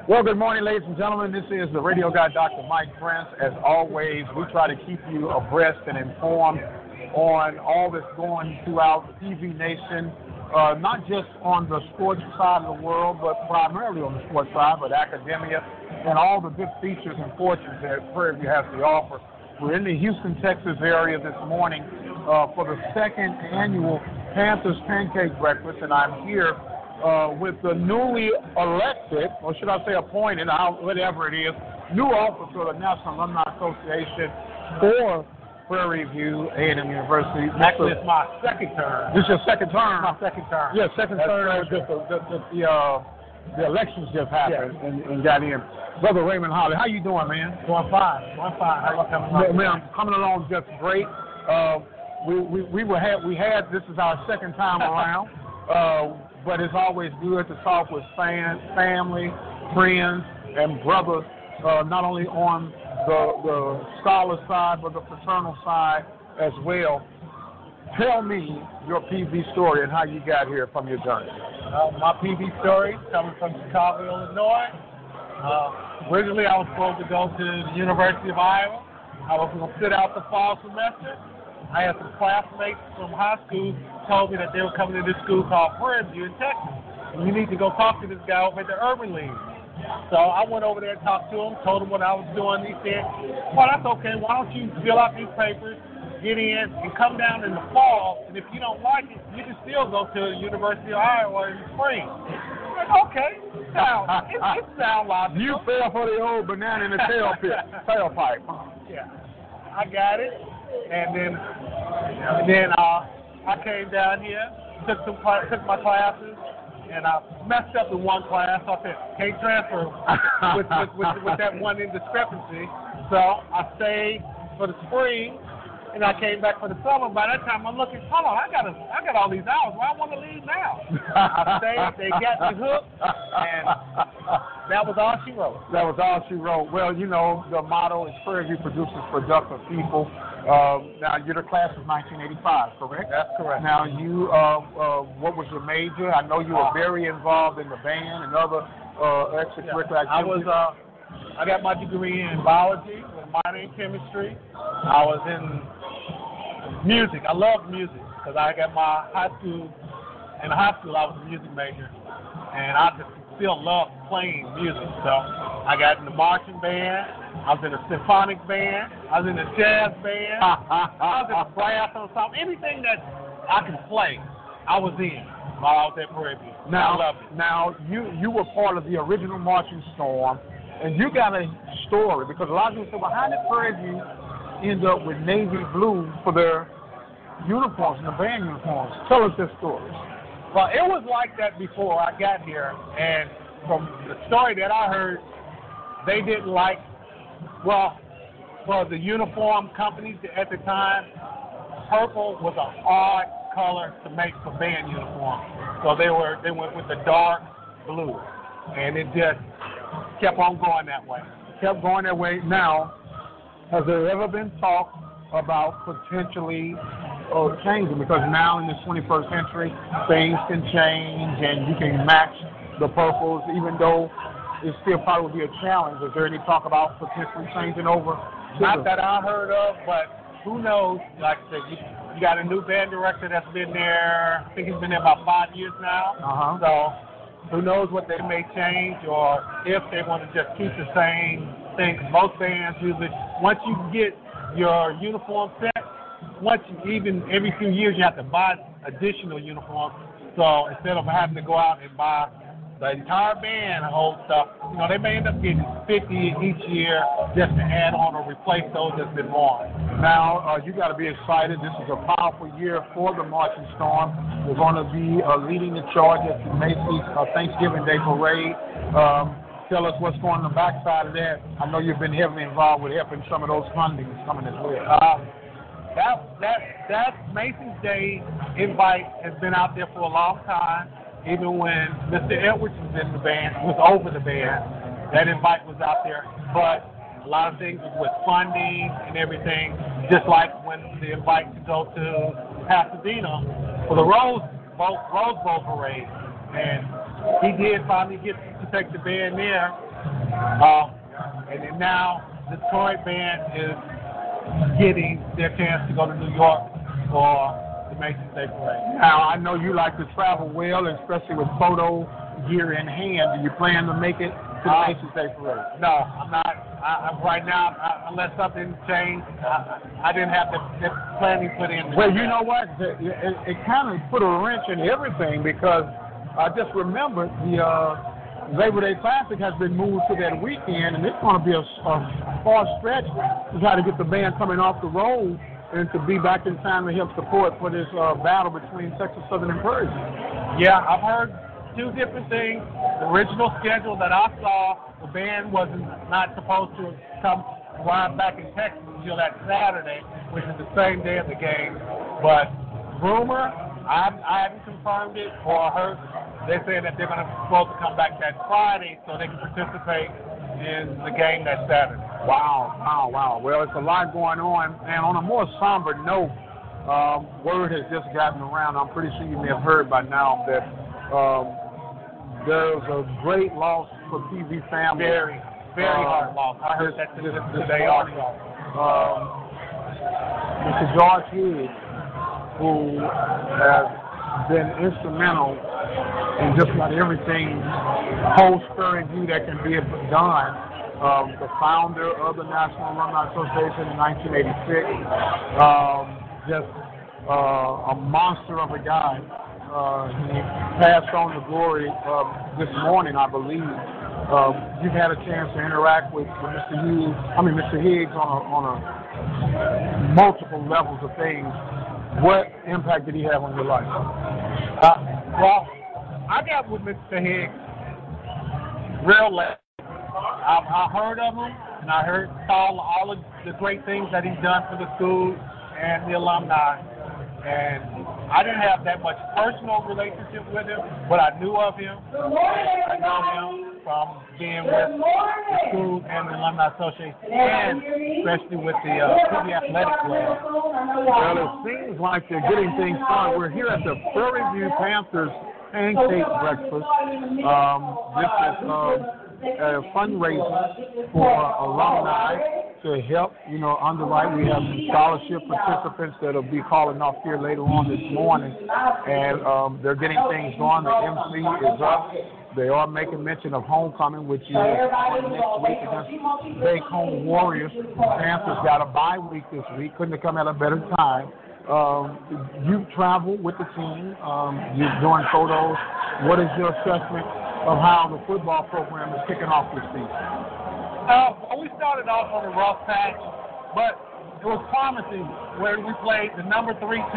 Well, good morning, ladies and gentlemen. This is the radio guy, Dr. Mike Prince. As always, we try to keep you abreast and informed on all that's going throughout the PV Nation, not just on the sports side of the world, but primarily on the sports side, but academia and all the good features and fortunes that Prairie View has to offer. We're in the Houston, Texas area this morning for the second annual Panthers Pancake Breakfast, and I'm here with the newly elected, or should I say appointed, whatever it is, new officer of the National Alumni Association for Prairie View A&M University. Actually, it's my second term. This is your second term? My second term. Yeah, second term. The elections just happened and got in. Brother Raymond Hollies, how you doing, man? Doing fine. How you coming along? Man, I'm coming along just great. We had this is our second time around. But it's always good to talk with family, friends, and brothers, not only on the scholar side, but the fraternal side as well. Tell me your PV story and how you got here from your journey. My PV story coming from Chicago, Illinois. Originally, I was supposed to go to the University of Iowa. I was going to sit out the fall semester. I had some classmates from high school told me that they were coming to this school called Prairie View in Texas. And you need to go talk to this guy over at the Urban League. So I went over there and talked to him, told him what I was doing. He said, well, that's okay. Why don't you fill out these papers, get in, and come down in the fall, and if you don't like it, you can still go to the University of Iowa in the spring. I said, okay. It sounds logical. You fell for the old banana in the tailpipe. Yeah, I got it. And then I came down here, took my classes, and I messed up in one class. So I said, can't transfer with that one indiscrepancy. So I stayed for the spring, and I came back for the summer. By that time, I'm looking, hold on, I got all these hours. Why I want to leave now? I stayed. They got me hooked, and that was all she wrote. That was all she wrote. Well, you know, the motto is Prairie View produces productive people. Now, you're the class of 1985, correct? That's correct. Now, you, what was your major? I know you were very involved in the band and other extracurricular activities. I got my degree in biology with a minor in chemistry. I was in music. I loved music because I got my high school. In high school, I was a music major, and I just still love playing music. So I got in the marching band. I was in a symphonic band. I was in a jazz band. I was in a brass ensemble. Anything that I could play, I was in while I was at Prairie View. I loved it. Now, you were part of the original Marching Storm, and you got a story, because a lot of people say, well, how did Prairie View end up with navy blue for their uniforms and the band uniforms? Tell us this story. Well, it was like that before I got here, and from the story that I heard, they didn't like, well, for the uniform companies at the time, purple was an odd color to make for band uniforms. So they went with the dark blue, and it just kept on going that way. Kept going that way. Now, has there ever been talk about potentially changing? Because now in the 21st century, things can change and you can match the purples, even though it still probably will be a challenge. Is there any talk about potentially changing over? Not that I heard of, but who knows? Like I said, you got a new band director that's been there. I think he's been there about 5 years now. So who knows what they may change, or if they want to just keep the same thing. Most bands usually, once you get your uniform set, even every few years you have to buy additional uniforms. So instead of having to go out and buy the entire band old stuff, they may end up getting 50 each year just to add on or replace those that's been worn. Now, you got to be excited. This is a powerful year for the Marching Storm. We're going to be leading the charge at the Macy's Thanksgiving Day Parade. Tell us what's going on the backside of that. I know you've been heavily involved with helping some of those fundings coming as well. That Macy's Day invite has been out there for a long time. Even when Mr. Edwards was in the band, was over the band, that invite was out there. But a lot of things with funding and everything, just like when the invite to go to Pasadena for the Rose Bowl parade. And he did finally get to take the band there. And then now Detroit band is getting their chance to go to New York for the Macy's Day Parade. Now, I know you like to travel well, especially with photo gear in hand. Do you plan to make it to the Macy's Day Parade? No, I'm not. Right now, unless something changed, I didn't have the planning put in. Well, you know what? It kind of put a wrench in everything because I just remembered the Labor Day Classic has been moved to that weekend, and it's going to be a far stretch to try to get the band coming off the road and to be back in time to help support for this battle between Texas Southern and Pershing. Yeah, I've heard two different things. The original schedule that I saw, the band wasn't not supposed to come arrive back in Texas until that Saturday, which is the same day of the game. But rumor, I haven't confirmed it or heard. They're saying that they're supposed to come back that Friday so they can participate in the game that Saturday. Wow. Well, it's a lot going on. And on a more somber note, word has just gotten around. I'm pretty sure you may have heard by now that there's a great loss for PV family. Very hard loss. I heard that today also. Mr. George Higgs, who has been instrumental in just about everything post-Spurring view that can be done. The founder of the National Alumni Association in 1986, just a monster of a guy. He passed on to glory this morning, I believe. You've had a chance to interact with Mr. Higgs on a multiple levels of things. What impact did he have on your life? Well, I got with Mr. Higgs real late. I heard of him, and I saw all of the great things that he's done for the school and the alumni. And I didn't have that much personal relationship with him, but I knew of him. I know him from being with the school and the Alumni Association, and especially with the PV Athletic Club. Well, it seems like they're getting things started. We're here at the Prairie View Panthers Pancake Breakfast. This is a fundraiser for alumni to help, underwrite. We have some scholarship participants that will be calling off here later on this morning, and they're getting things going. The MC is up. They are making mention of homecoming, which is next week against Bacone Warriors. Panthers got a bye week this week. Couldn't have come at a better time. You travel with the team. You're doing photos. What is your assessment of how the football program is kicking off this season? We started off on a rough patch, but it was promising where we played the number 3 ranked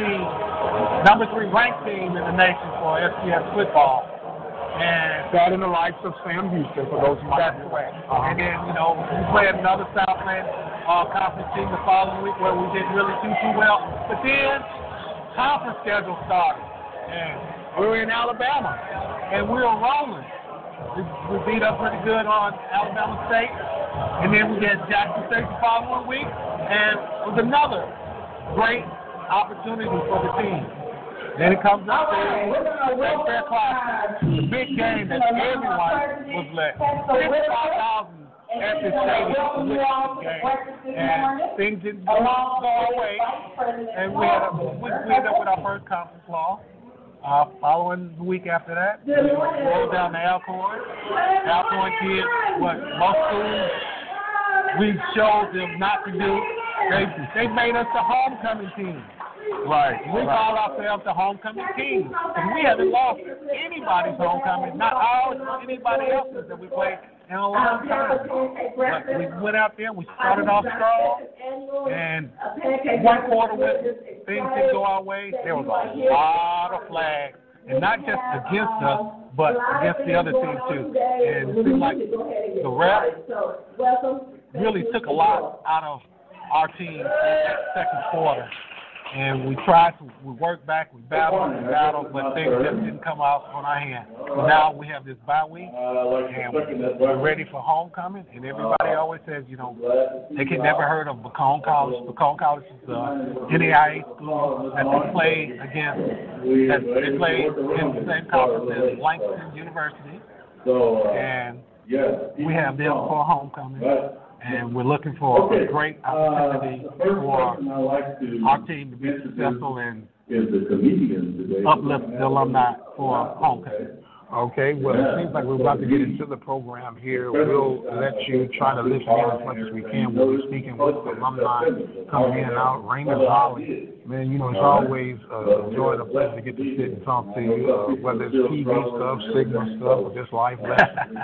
team in the nation for FCS football. And that in the likes of Sam Houston, for those who might. That's correct. And then, we played another Southland conference team the following week where we didn't really do too well. But then conference schedule started, and we were in Alabama, and we were rolling. We beat up pretty good on Alabama State, and then we had Jackson State the following week, and it was another great opportunity for the team. Then it comes up to the Fair Classic, the big game that everyone was let. 55,000 at this stadium to win this game, and things didn't go our way, and we ended up with our first conference loss. Following the week after that, we rolled down to Alcorn. Alcorn did what most schools we showed them not to do. They made us the homecoming team. Right. We call ourselves the homecoming team. And we haven't lost anybody's homecoming, not ours or anybody else's that we played in a long time. But we went out there, we started off strong, and one quarter when things didn't go our way, there was a lot of flags. And not just against us, but against the other team too. And it seemed like the refs really took a lot out of our team in that second quarter. And we worked back, we battled, but things just didn't come out on our hand. So now we have this bye week, and we're ready for homecoming. And everybody always says, they can never heard of Bacone College. Bacone College is a NAIA school that they play against, that they play in the same conference as Langston University. And we have them for homecoming. And we're looking for a great opportunity for our team to be successful and uplift the alumni for homecoming. Okay, well, it seems like we're about to get into the program here. We'll let you try to listen in as much as we can. We'll be speaking with alumni coming in and out. Raymond Hollies, man, you know, it's always a joy and a pleasure to get to sit and talk to you, whether it's TV stuff, Sigma stuff, or just life lessons.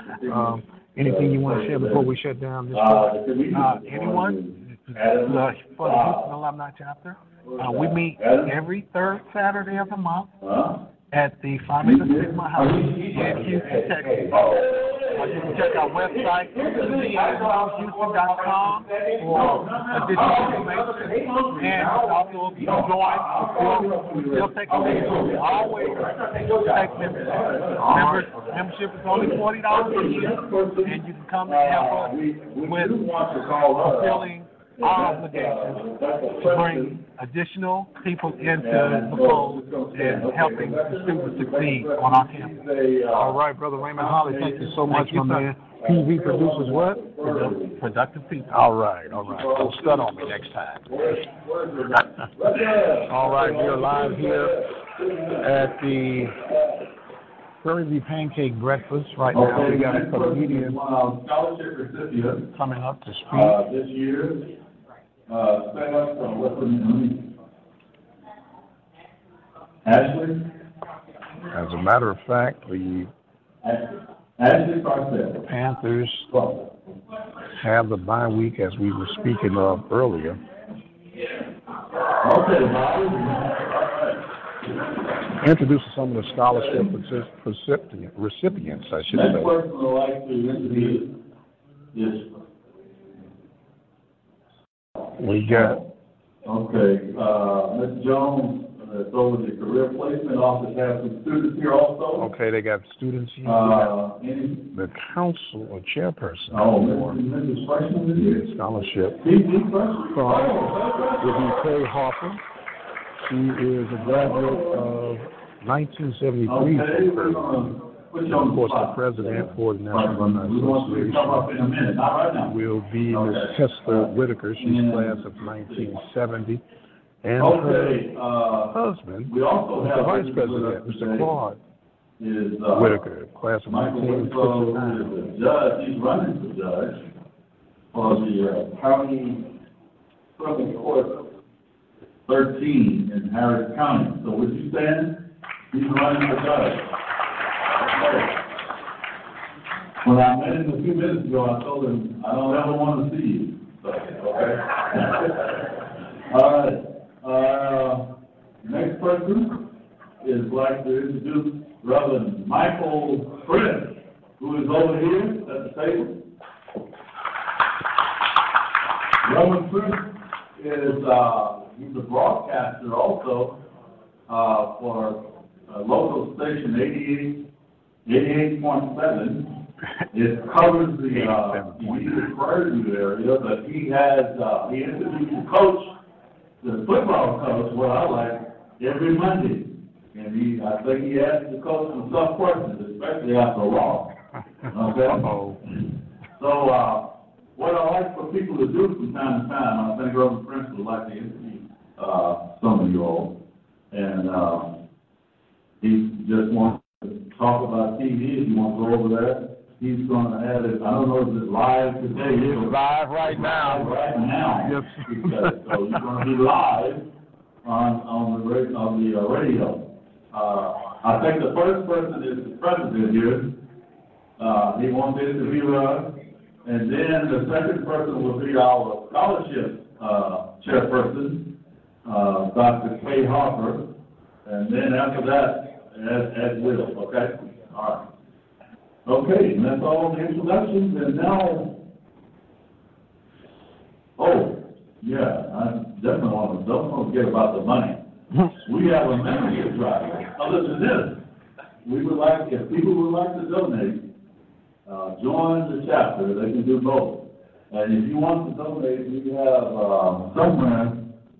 Anything you want to share before we shut down this program? Anyone? For the Houston Alumni Chapter, we meet every third Saturday of the month at the Phi Beta Sigma House in Houston, Texas. You can check our website, Houston.com, for additional information. And also, if you join, we're still taking members. We always take members. Membership is only $40 a year, and you can come and help us with fulfilling our obligations to bring additional people into the fold and helping the students succeed on our campus. All right, Brother Raymond Hollies, thank you so much, my man. PV produces what? Productive people. All right. Don't stun on me next time. All right, we are live here at the Prairie View Pancake Breakfast right now. We got a comedian coming up to speak. This year. Ashley? As a matter of fact, the Panthers have the bye week, as we were speaking of earlier. Introduce some of the scholarship recipients, I should say. Next person I'd like to introduce is. We got. Okay, Ms. Jones, that's over the career placement office, has some students here also. Okay, they got students here. The council or chairperson Mrs. Freshman is here. Scholarship Freshman. from Kay Harper. She is a graduate of 1973. Of course, the president for the National Alumni Association will be Ms. Hester Whitaker. She's class of 1970. And her husband, the vice president, Mr. Claude Whitaker, class of 1969. He's running for judge for the county circuit court 13 in Harris County. So would you stand? He's running for judge. When I met him a few minutes ago, I told him I don't ever want to see you. So, okay. All right. Next person is like to introduce Reverend Michael Prince, who is over here at the table. Reverend Prince is he's a broadcaster also for local station 88.7. It covers the immediate Prairie View area, but he introduced the coach, the football coach, what I like, every Monday. And I think he asked the coach some tough questions, especially after a loss. Okay? So what I like for people to do from time to time, I think Reverend Prince would like to interview some of you all. And he just wants to talk about TV. If you want to go over there, he's going to have it. I don't know if it's live today. It's live right now. Right now. Yes. So you're going to be live on the radio. I think the first person is the president here. He wants to interview us. And then the second person will be our scholarship chairperson, Dr. Kay Harper. And then after that, as will, okay? All right. Okay, and that's all the introductions. And now, I definitely don't forget about the money. We have a membership drive. Other than this, we would like, if people would like to donate, join the chapter. They can do both. And if you want to donate, we have somewhere,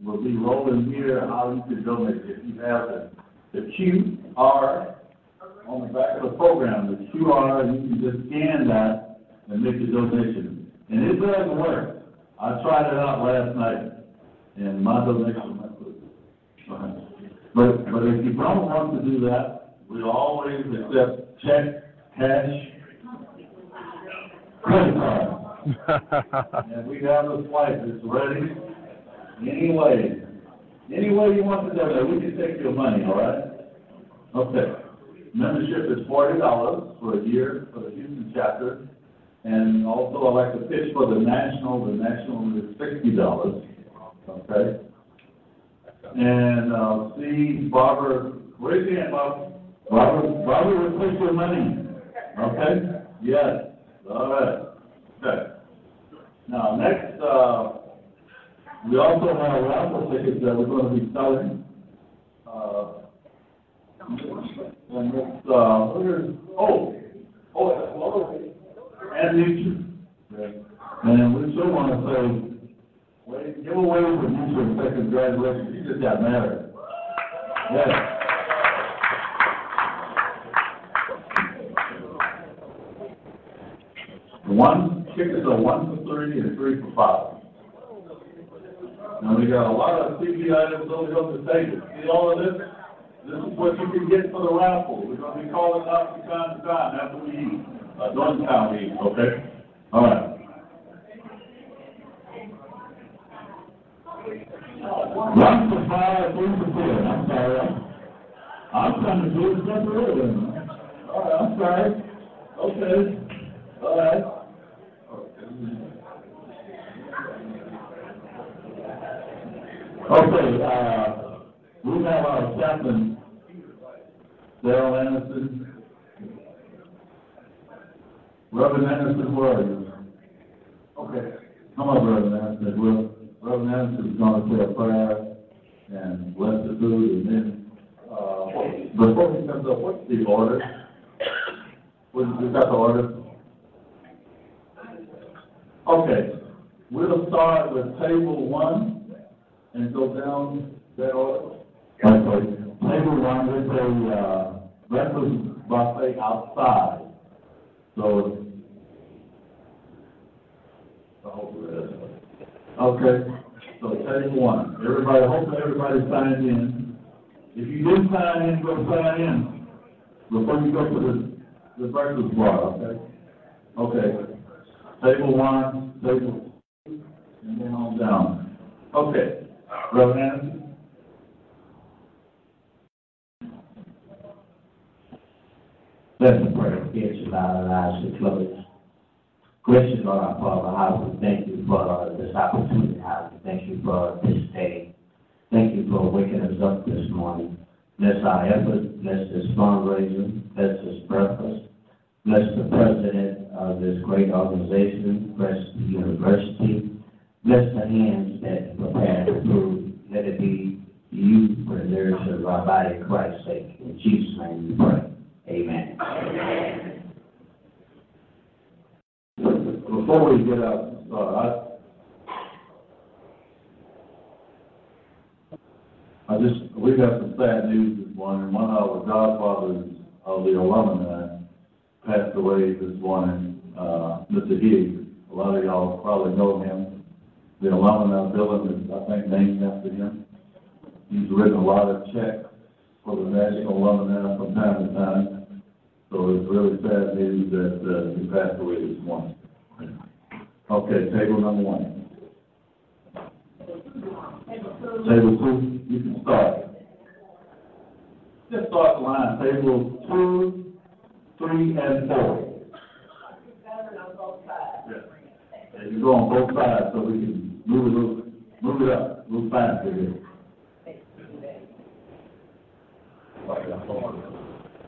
we'll be rolling here how you can donate. If you have the QR on the back of the program, the QR, you can just scan that and make the donation. And it does work. I tried it out last night, and my donation went through. But if you don't want to do that, we always accept check, cash, credit card. And we have the swipe that's ready. Any way you want to donate, we can take your money, all right? Okay. Membership is $40 for a year for the Houston chapter. And also I like to pitch for the national. The national is $60. Okay. And see Barbara, raise your hand, Barbara. Barbara will take your money. Okay? Yes. All right. Okay. Now, next, we also have raffle tickets that we're going to be selling. And it's, and nature. And we still want to say, give away for nature and say congratulations. You just got married. Yes. One tickets are 1 for 3 and 3 for 5. Now we got a lot of TV items over on the table. See all of this? This is what you can get for the raffle. We're going to be calling out from time to time after we eat. During the time we eat, okay? All right. 1 for 5, 3 for 10. I'm sorry. I'm trying to do it separately. All right, I'm sorry. Okay. All right. Okay, we have our chaplain, Daryl Anderson. Reverend Anderson, where are you? Okay, come on, Reverend Anderson. Reverend Anderson is going to say a prayer and bless the food, and then before he comes up, what's the order? We got the order? Okay, we'll start with table 1. And go down that order. Okay. Table 1 is a breakfast buffet outside. So, okay. So table 1. Hopefully everybody signed in. If you didn't sign in, go sign in before you go to the breakfast bar. Okay. Okay. Table 1, table 2, and then on down. Okay. Reverend Anderson? Let's pray. Get you out of our eyes to close. Gracious Lord, our Father, how we thank you for this opportunity. How we thank you for this day. Thank you for waking us up this morning. Bless our efforts. Bless this fundraiser. Bless this breakfast. Bless the president of this great organization. Bless the university. Bless the hands that prepare the food. Let it be used for the nourishment of our body in Christ's sake. In Jesus' name we pray. Amen. Before we get out, we got some sad news this morning. One of our godfathers of the alumni passed away this morning, Mr. Higgs. A lot of y'all probably know him. The alumni building is, I think, named after him. He's written a lot of checks for the National Alumni from time to time. So it's really sad news that he passed away this morning. Okay, table number 1. Table 2, you can start. Just start the line. Table 2, 3, and 4. Yeah. And you go on both sides so we can move it up, move faster here.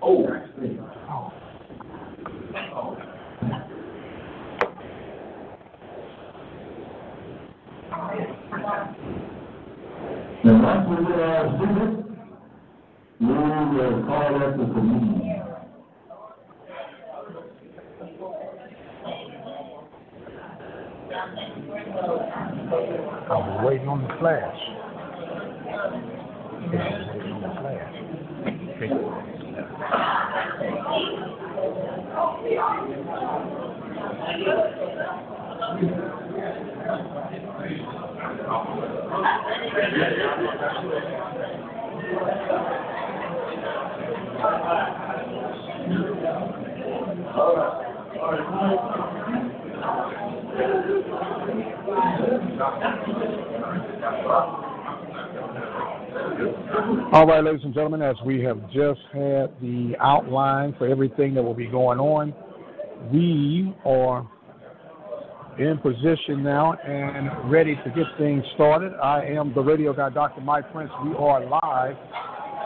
Oh. And once we get our students, we will call up the communion. I was waiting on the flash. Waiting on the flash. All right, ladies and gentlemen, as we have just had the outline for everything that will be going on, we are in position now and ready to get things started. I am the radio guy, Dr. Mike Prince. We are live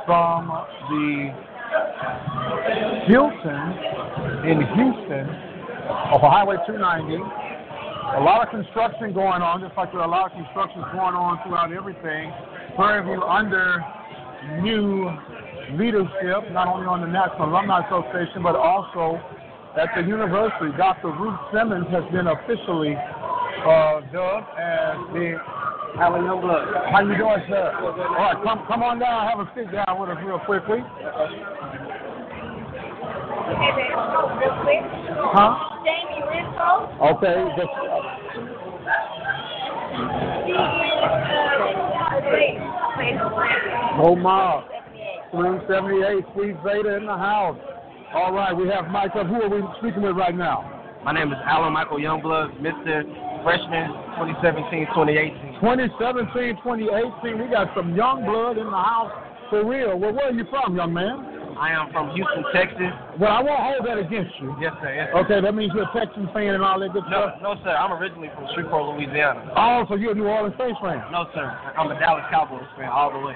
from the Hilton in Houston off of Highway 290. A lot of construction going on, just like there are a lot of construction going on throughout everything. Prairie View under new leadership, not only on the National Alumni Association, but also at the university. Dr. Ruth Simmons has been officially dubbed as the How you doing, sir? All right, come on down. Have a sit down with us real quickly. Real quick. Huh? Jamie Rizzo. Okay. Oh, my. 378, Sweet Zeta in the house. All right, we have Mike up. Who are we speaking with right now? My name is Alan Michael Youngblood, Mr. Freshman 2017-2018. 2017-2018, we got some young blood in the house for real. Well, where are you from, young man? I am from Houston, Texas. Well, I won't hold that against you. Yes, sir. Yes, sir. Okay, that means you're a Texan fan and all that good stuff? No, sir. I'm originally from Shreveport, Louisiana. Oh, so you're a New Orleans Saints fan? No, sir. I'm a Dallas Cowboys fan all the way.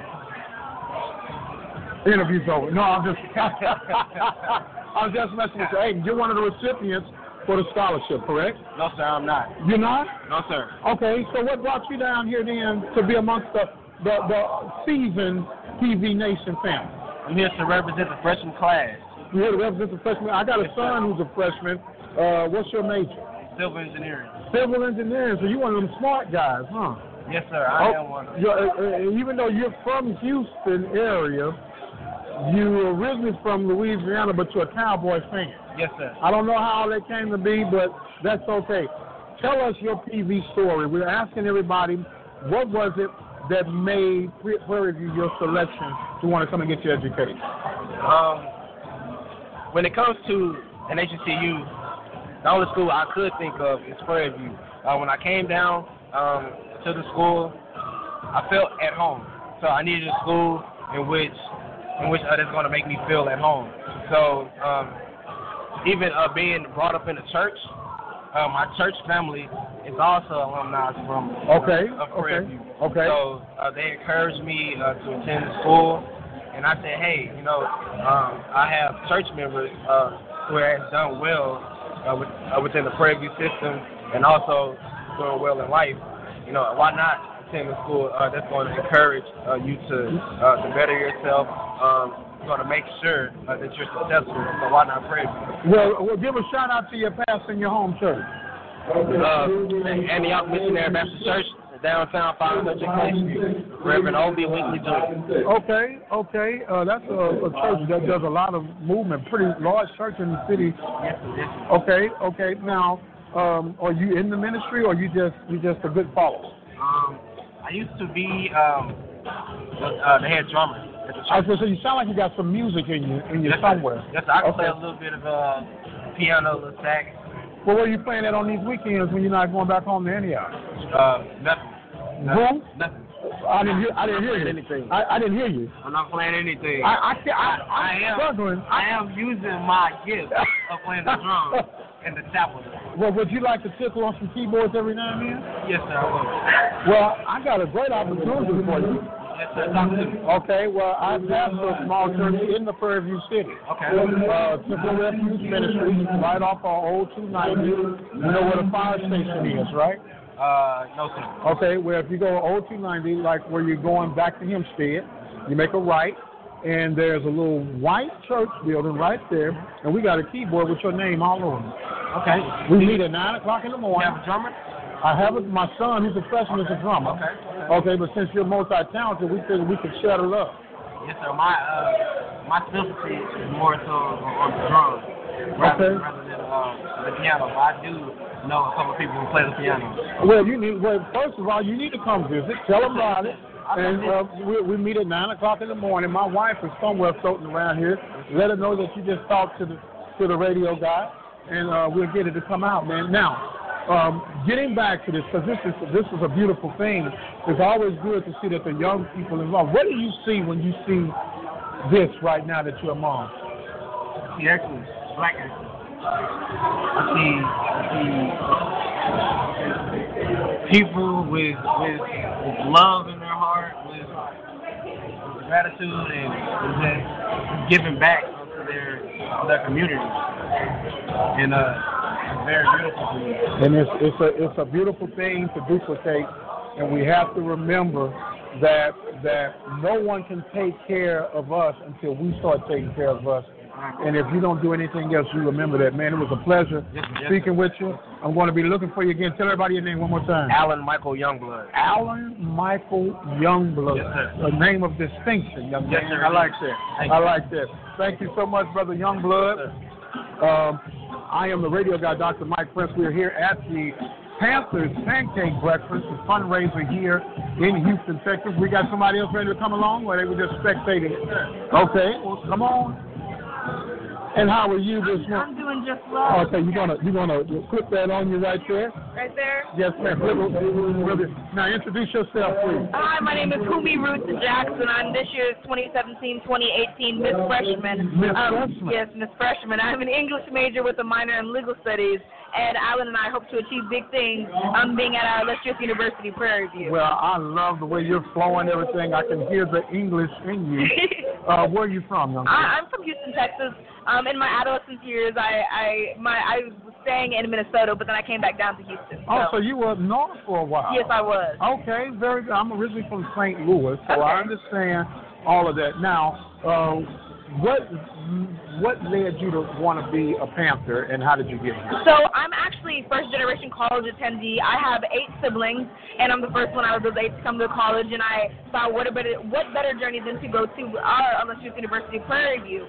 Interview's over. No, I'm just I'm just messing with you. Hey, you're one of the recipients for the scholarship, correct? No, sir, I'm not. You're not? No, sir. Okay, so what brought you down here then to be amongst the seasoned TV Nation family? I'm here to represent the freshman class. You're here to represent the freshman. I got a son who's a freshman. What's your major? Civil engineering. Civil engineering. So you're one of them smart guys, huh? Yes, sir. I am one. Even though you're from Houston area, you originally from Louisiana, but you're a Cowboys fan. Yes, sir. I don't know how that came to be, but that's okay. Tell us your PV story. We're asking everybody, what was it that made Prairie View your selection to want to come and get your education? When it comes to an HBCU, the only school I could think of is Prairie View. When I came down to the school, I felt at home. So I needed a school in which that's going to make me feel at home. So even being brought up in the church, my church family is also alumni from Prairie View. Okay. So they encouraged me to attend the school, and I said, hey, I have church members who have done well within the Prairie View system and also doing well in life. Why not attend the school that's going to encourage you to better yourself, going to make sure that you're successful. So why not Prairie View? Well, give a shout out to your pastor in your home church. Antioch Missionary Baptist Church, downtown 500 Place, Reverend Obi Winkley Jr. Okay. That's a church that does a lot of movement, pretty large church in the city. Yes. Okay. Now, are you in the ministry, or you just a good follower? I used to be the head drummer at the church. So you sound like you got some music in you somewhere. Yes, I can play a little bit of piano, a little sax. Well, where are you playing at on these weekends when you're not going back home to Antioch? Nothing. Who? Nothing. I didn't hear you. Anything. I didn't hear you. I'm not playing anything. I'm struggling. I am using my gift of playing the drums in the chapel. Well, would you like to tickle on some keyboards every now and then? Yes, sir, I will. Well, I got a great opportunity for you. Yes, sir, talk to me. Okay, well, I pastor a small church in the Prairie View City. Okay. Temple Refuge Ministries, right off our old 290. You know where the fire station is, right? No, sir. Okay, well, if you go old 290, like where you're going back to Hempstead, you make a right, and there's a little white church building right there, and we got a keyboard with your name all over it. Okay. We meet at 9 o'clock in the morning. You have a drummer? I have my son, who's a freshman, is a drummer. Okay, but since you're multi-talented, we figured we could shuttle up. Yes, sir. My specialty is more so on the drums. rather than the piano. But I do know a couple of people who play the piano. Well, first of all, you need to come visit. Tell them about it. And we meet at 9 o'clock in the morning. My wife is somewhere floating around here. Let her know that you just talked to the radio guy, and we'll get it to come out, man. Now, getting back to this, because this is a beautiful thing. It's always good to see that the young people involved. What do you see when you see this right now that you're among? I see excellence, black excellence. I see people with love in their heart, with gratitude, and just giving back to their community. And it's very beautiful to me. And it's a beautiful thing to duplicate, and we have to remember that no one can take care of us until we start taking care of us. And if you don't do anything else, you remember that, man. It was a pleasure speaking with you. I'm going to be looking for you again. Tell everybody your name one more time. Alan Michael Youngblood. Alan Michael Youngblood. Yes, sir. A name of distinction, young man. Yes, sir. I like that. I like that. Thank you so much, Brother Youngblood. I am the radio guy, Dr. Mike Prince. We're here at the Panthers Pancake Breakfast, the fundraiser here in Houston, Texas. We got somebody else ready to come along, or they were just spectating? Okay, well, come on. And how are you this morning? I'm doing just well. Okay, you're gonna put that on you right there. Right there? Yes, ma'am. Now introduce yourself, please. Hi, my name is Kumi Ruth Jackson. I'm this year's 2017-2018 Miss Freshman. Miss Freshman? Yes, Miss Freshman. I'm an English major with a minor in legal studies, and Alan and I hope to achieve big things being at our illustrious University, Prairie View. Well, I love the way you're flowing, everything. I can hear the English in you. Where are you from, young man? I'm from Houston, Texas. In my adolescent years, I was staying in Minnesota, but then I came back down to Houston. So you were up north for a while. Yes, I was. Okay, very good. I'm originally from St. Louis, so I understand all of that. Now, what led you to want to be a Panther, and how did you get here? So I'm actually first-generation college attendee. I have 8 siblings, and I'm the first one out of those 8 to come to college, and I thought, what better journey than to go to our illustrious University, Prairie View.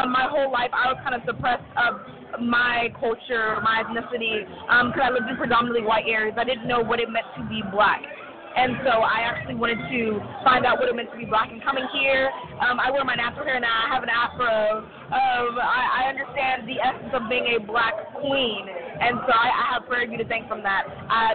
My whole life, I was kind of suppressed of my culture, my ethnicity, because I lived in predominantly white areas. I didn't know what it meant to be black. And so I actually wanted to find out what it meant to be black. And coming here, I wear my natural hair now. I have an afro. I understand the essence of being a black queen. And so I have Prairie View to thank from that.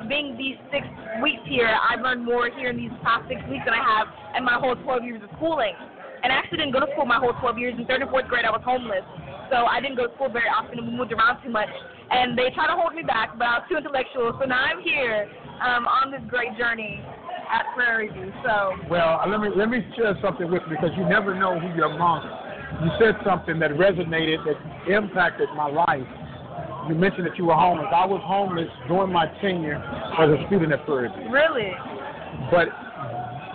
Being these 6 weeks here, I've learned more here in these past 6 weeks than I have in my whole 12 years of schooling. And I actually didn't go to school my whole 12 years. In 3rd and 4th grade, I was homeless. So I didn't go to school very often, and we moved around too much. And they tried to hold me back, but I was too intellectual. So now I'm here on this great journey at Prairie View. So well, let me share something with you, because you never know who you're among. You said something that resonated, that impacted my life. You mentioned that you were homeless. I was homeless during my tenure as a student at Prairie View. Really? But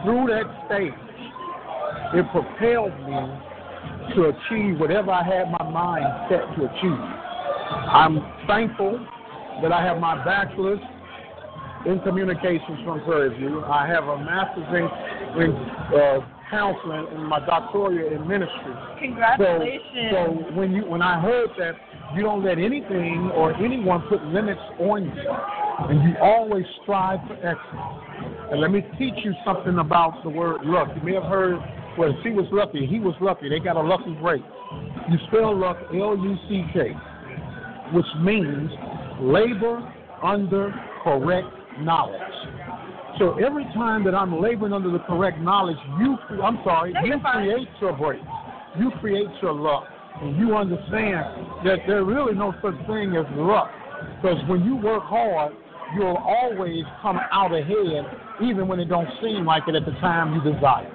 through that stage, it propelled me to achieve whatever I had my mind set to achieve. I'm thankful that I have my bachelor's in communications from Prairie View. I have a master's in counseling and my doctoral in ministry. Congratulations. So when I heard that you don't let anything or anyone put limits on you, and you always strive for excellence. And let me teach you something about the word luck. You may have heard, well, she was lucky, he was lucky. They got a lucky break. You spell luck L-U-C-K, which means labor under correct knowledge. So every time that I'm laboring under the correct knowledge, you create your break. You create your luck. And you understand that there's really no such thing as luck. Because when you work hard, you'll always come out ahead, even when it don't seem like it at the time you desire.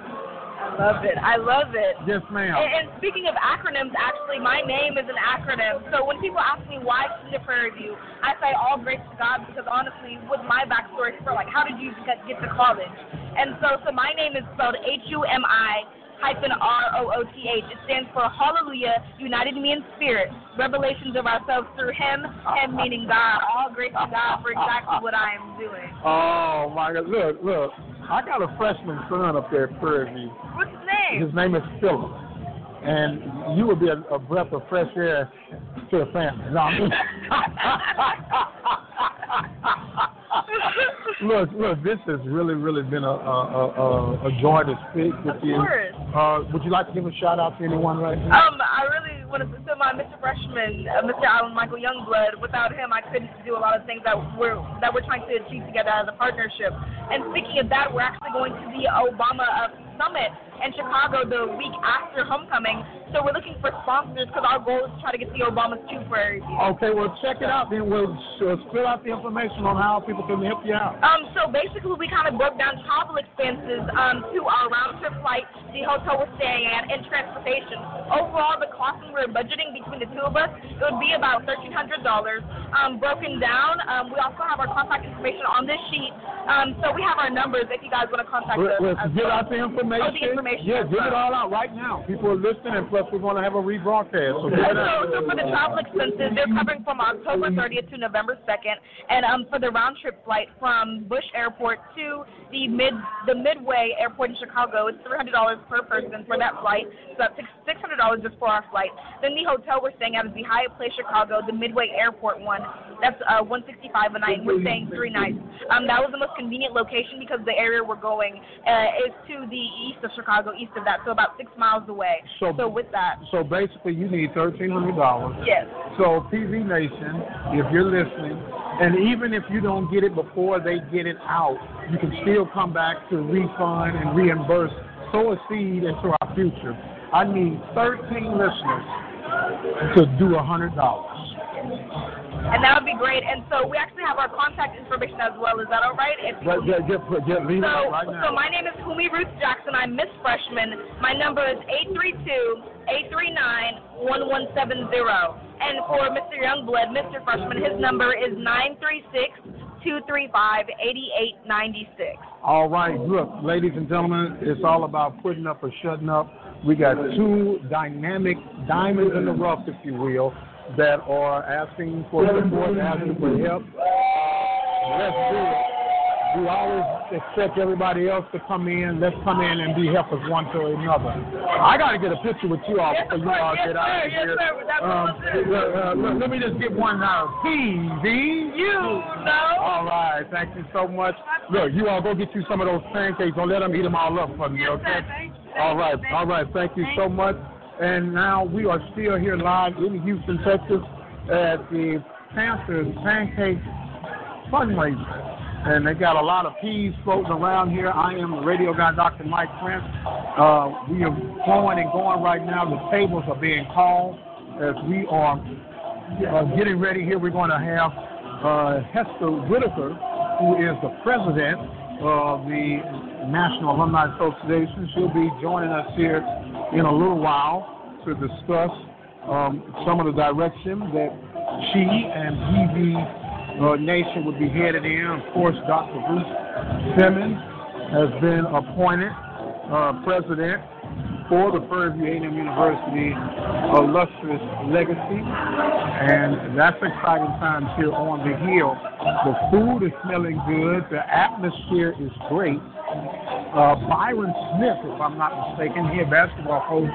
I love it. Yes, ma'am. And speaking of acronyms, actually, my name is an acronym. So when people ask me why to Prairie View, I say all grace to God, because honestly, with my backstory for like, how did you get to college? And so my name is spelled HUMI-ROOTH. It stands for Hallelujah, United Me in Spirit, Revelations of Ourselves Through Him, Him meaning God. All grace to God for exactly what I am doing. Oh, my God. Look. I got a freshman son up there at Prairie View. What's his name? His name is Philip. And you would be a breath of fresh air to the family. No, look, this has really been a joy to speak with you. Of course. Would you like to give a shout out to anyone right now? I really want to say my Mr. Freshman, Mr. Alan Michael Youngblood. Without him, I couldn't do a lot of things that we're trying to achieve together as a partnership. And speaking of that, we're actually going to the Obama Summit in Chicago the week after homecoming. So we're looking for sponsors because our goal is to try to get the Obamas to Prairie View. Okay, well, check it out. Then we'll spit out the information on how people can help you out. So basically, we kind of broke down travel expenses to our round-trip flight, the hotel we're staying at, and transportation. Overall, the cost we're budgeting between the two of us, it would be about $1,300. Broken down, we also have our contact information on this sheet. So we have our numbers if you guys want to contact us. Let's get out the information. Oh, the information. Yeah, give it all out right now. People are listening, and plus we're going to have a rebroadcast. So for the travel expenses, they're covering from October 30th to November 2nd, and for the round-trip flight from Bush Airport to the Midway Airport in Chicago, it's $300 per person for that flight. So that's $600 just for our flight. Then the hotel we're staying at is the Hyatt Place Chicago, the Midway Airport one. That's $165 a night. We're staying 3 nights. That was the most convenient location because the area we're going is to the east of Chicago, east of that, so about 6 miles away. So with that. So basically, you need $1,300. Yes. So PV Nation, if you're listening, and even if you don't get it before they get it out, you can still come back to refund and reimburse, sow a seed into our future. I need 13 listeners to do $100. And that would be great. And so we actually have our contact information as well. Is that all right? Leave it out right now. So my name is Humi Ruth Jackson. I'm Miss Freshman. My number is 832-839-1170. And for Mr. Youngblood, Mr. Freshman, his number is 936-235-8896. All right. Look, ladies and gentlemen, it's all about putting up or shutting up. We got 2 dynamic diamonds in the rough, if you will, that are asking for support, asking for help. Let's do it. We always expect everybody else to come in. Let's come in and be helpers one to another. I got to get a picture with you all before you all get out of here. Let me just get one now. PV, you know. All right. Thank you so much. Look, you all go get you some of those pancakes. Don't let them eat them all up for me, okay? All right. Thank you so much. And now we are still here live in Houston, Texas at the Panthers Pancake fundraiser. And they got a lot of peas floating around here. I am the radio guy, Dr. Mike Prince. We are going and going right now. The tables are being called as we are getting ready here. We're going to have Hester Whitaker, who is the president of the National Alumni Association. She'll be joining us here in a little while to discuss some of the direction that she and PV Nation would be headed in. Of course, Dr. Bruce Simmons has been appointed president for the Prairie View A&M University illustrious legacy, and that's exciting times here on the Hill. The food is smelling good. The atmosphere is great. Byron Smith, if I'm not mistaken, head basketball coach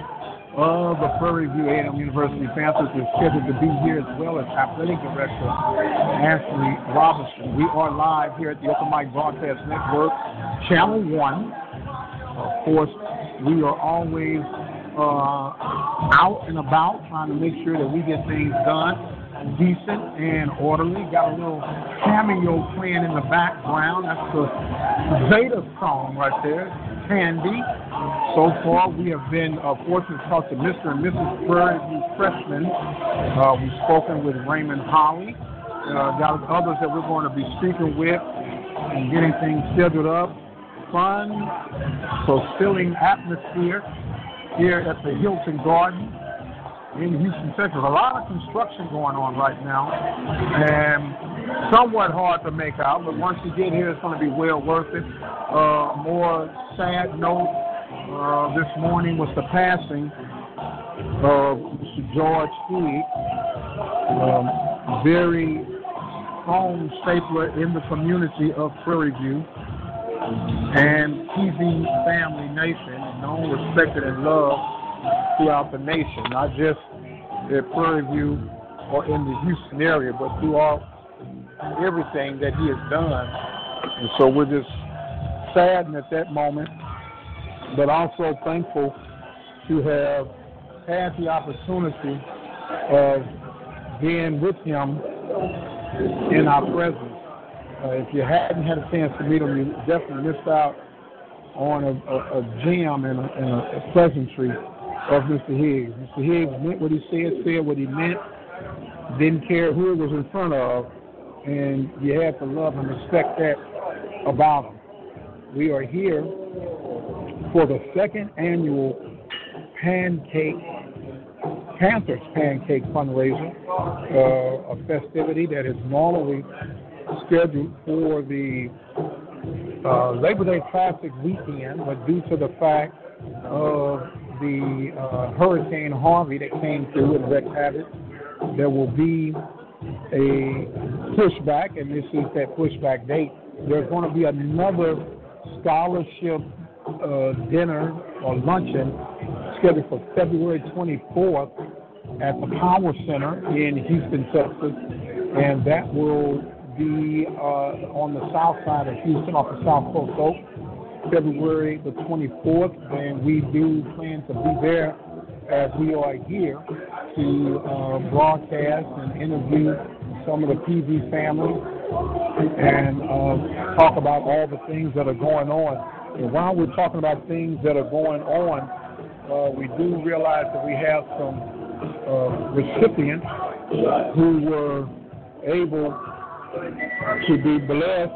of the Prairie View A&M University Panthers, is scheduled to be here, as well as athletic director Ashley Robinson. We are live here at the Open Mic Broadcast Network, Channel 1. Of course, we are always out and about trying to make sure that we get things done decent and orderly. Got a little cameo playing in the background. That's the Zeta song right there, Candy. So far, we have been fortunate to talk to Mr. and Mrs. Prairie View freshmen. We've spoken with Raymond Hollies. Got others that we're going to be speaking with and getting things scheduled up. Fun, fulfilling atmosphere here at the Hilton Garden in Houston, Texas. A lot of construction going on right now, and somewhat hard to make out, but once you get here, it's going to be well worth it. More sad note this morning was the passing of Mr. George Higgs, very strong stapler in the community of Prairie View and PV family nation, known, respected, and loved throughout the nation, not just at Prairie View, or in the Houston area, but throughout everything that he has done. And so we're just saddened at that moment, but also thankful to have had the opportunity of being with him in our presence. If you hadn't had a chance to meet him, you definitely missed out on a gem and a pleasantry of Mr. Higgs. Mr. Higgs meant what he said what he meant, didn't care who it was in front of, and you had to love and respect that about him. We are here for the second annual Panthers Pancake fundraiser, a festivity that is normally scheduled for the Labor Day Classic weekend, but due to the fact of the Hurricane Harvey that came through and wreaked havoc, there will be a pushback, and this is that pushback date. There's going to be another scholarship dinner or luncheon scheduled for February 24th at the Power Center in Houston, Texas, and that will be on the south side of Houston, off the South Coast Oak, February the 24th, and we do plan to be there as we are here to broadcast and interview some of the PV family and talk about all the things that are going on. And while we're talking about things that are going on, we do realize that we have some recipients who were able to be blessed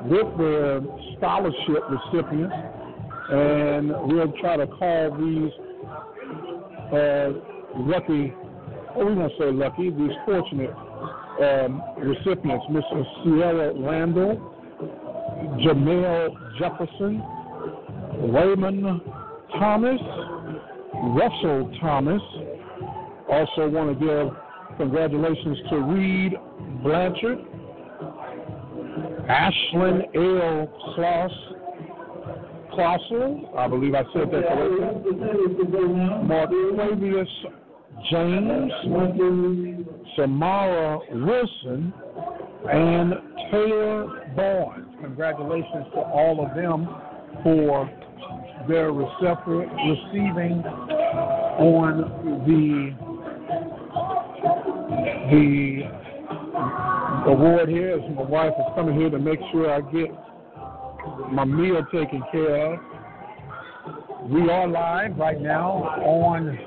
with their scholarship recipients, and we'll try to call these lucky, we won't say lucky, these fortunate recipients: Mr. Sierra Randall, Jamel Jefferson, Raymond Thomas, Russell Thomas. Also want to give congratulations to Reed Blanchard, Ashlyn L. Klosser, I believe I said that correctly, Marquavius James, Samara Wilson, and Taylor Barnes. Congratulations to all of them for their receiving on the award here, as my wife is coming here to make sure I get my meal taken care of. We are live right now on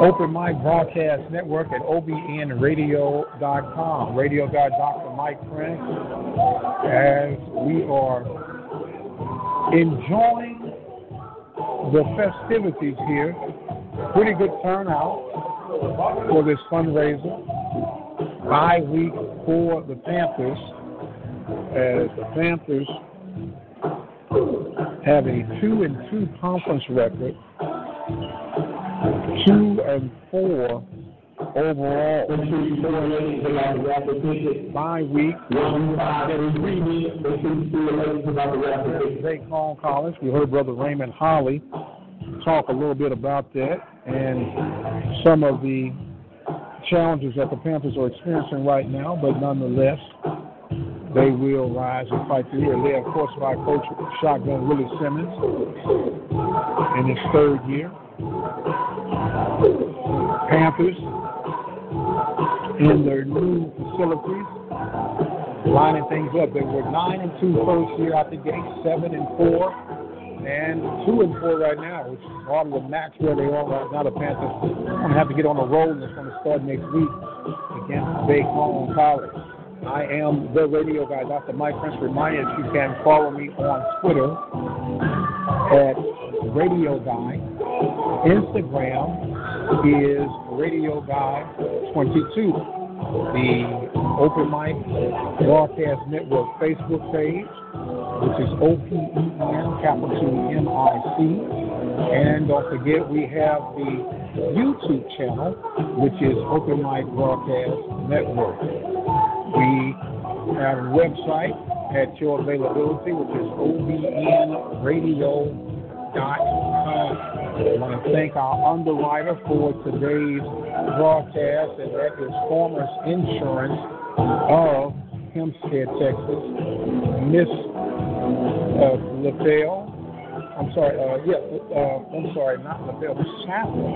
Open Mic Broadcast Network at obnradio.com. Radio guy Dr. Mike Prince, as we are enjoying the festivities here. Pretty good turnout for this fundraiser. Bye week for the Panthers, as the Panthers have a 2-2 conference record, 2-4 overall. Bye week. State Hall College. We heard Brother Raymond Hollies talk a little bit about that and some of the challenges that the Panthers are experiencing right now, but nonetheless, they will rise and fight through here. Led, of course, by Coach Shotgun Willie Simmons in his third year. Panthers in their new facilities, lining things up. They were 9-2 first year out the gate, 7-4, and 2-4 right now, which is hard to match where they are right now. The Panthers are going to have to get on a roll, and it's going to start next week against State Hall College. I am the radio guy, Dr. Mike Prince. Remind you, you can follow me on Twitter at Radio Guy. Instagram is Radio Guy 22. The Open Mic Broadcast Network Facebook page, which is OPEN, capital MIC. And don't forget, we have the YouTube channel, which is Open Mic Broadcast Network. We have a website at your availability, which is obnradio.com. I want to thank our underwriter for today's broadcast, and that is Farmers Insurance of Hempstead, Texas. Miss LaBelle. I'm sorry, not LaBelle, Miss Chapel.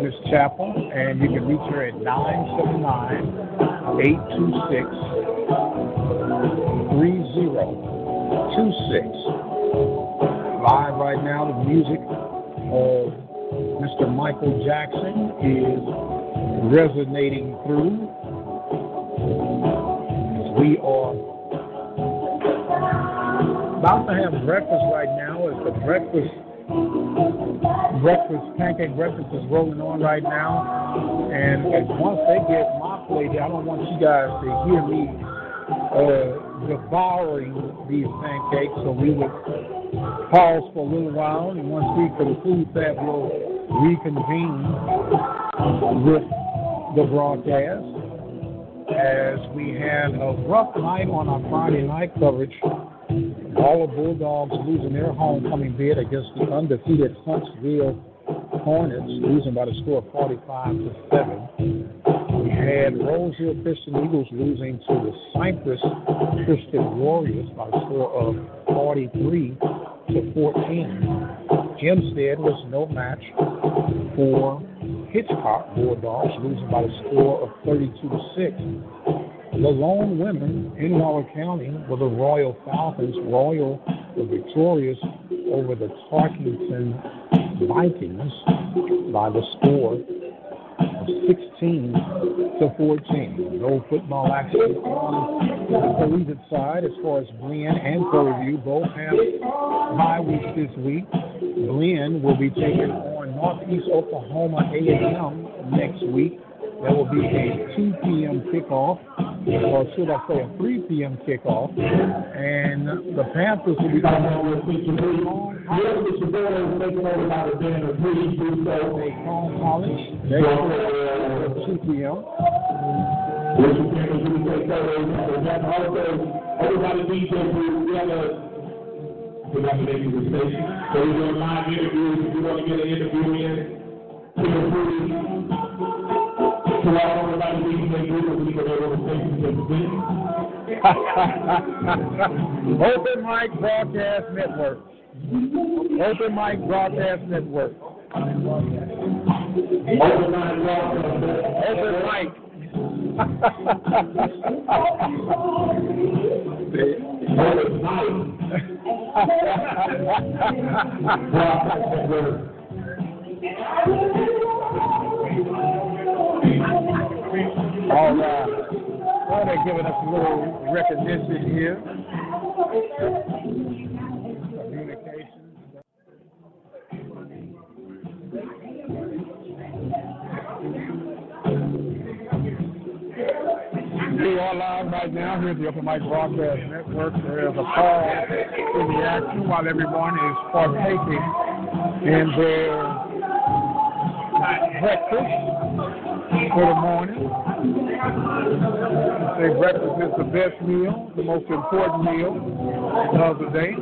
Miss Chapel, and you can reach her at 979-826-3026. Live right now, the music of Mr. Michael Jackson is resonating through. We are about to have breakfast right now. As the pancake breakfast is rolling on right now. And once they get my plate, I don't want you guys to hear me devouring these pancakes, so we would pause for a little while, and once we conclude that, we'll reconvene with the broadcast as we had a rough night on our Friday night coverage. All the Bulldogs losing their homecoming bid against the undefeated Huntsville Hornets, losing by the score of 45-7. We had Rose Hill Christian Eagles losing to the Cypress Christian Warriors by the score of 43-14. Hempstead was no match for Hitchcock Bulldogs, losing by the score of 32-6. The lone winner in Waller County were the Royal Falcons. Royal were victorious over the Tarkington Vikings by the score of 16-14. No football action on the collegiate side as far as Glenn and Prairie View. Both have bye weeks this week. Glenn will be taking on Northeast Oklahoma A&M next week. That will be a 2 p.m. kickoff, or should I say a 3 p.m. kickoff. And the Panthers will be taking on College. They go 2 p.m. Everybody DJ, we have a lady with station. So we're doing live interviews. If you want to get an interview in, feel free to all everybody DJ group, and we can go to the station to Open Mic Broadcast Network. Open Mic Broadcast Network. Open Mic Broadcast Network. Open Mic. All right. Well, they're giving us a little recognition here. Communications. We are live right now here at the Open Mic Broadcast Network. There's a call in the action while everyone is partaking in their breakfast for the morning. Say breakfast is the best meal, the most important meal of the day.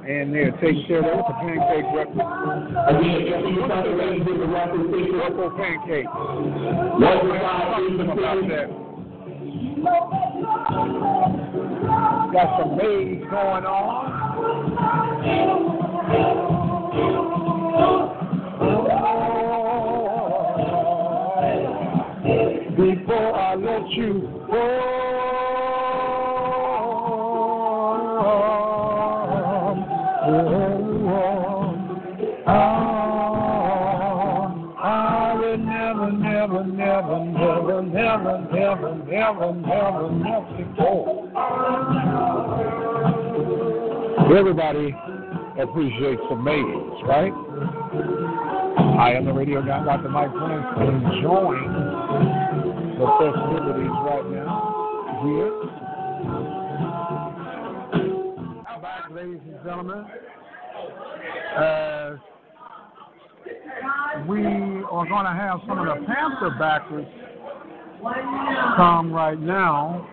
And they're taking care of it with the pancake breakfast. Local pancakes. Talk about that. Got some maize going on. Before I let you go, I will never go. Everybody appreciates the maize, right? I am the radio guy, Dr. Mike Prince, enjoying the festivities right now here. Come back, ladies and gentlemen. We are going to have some of the Panther backers come right now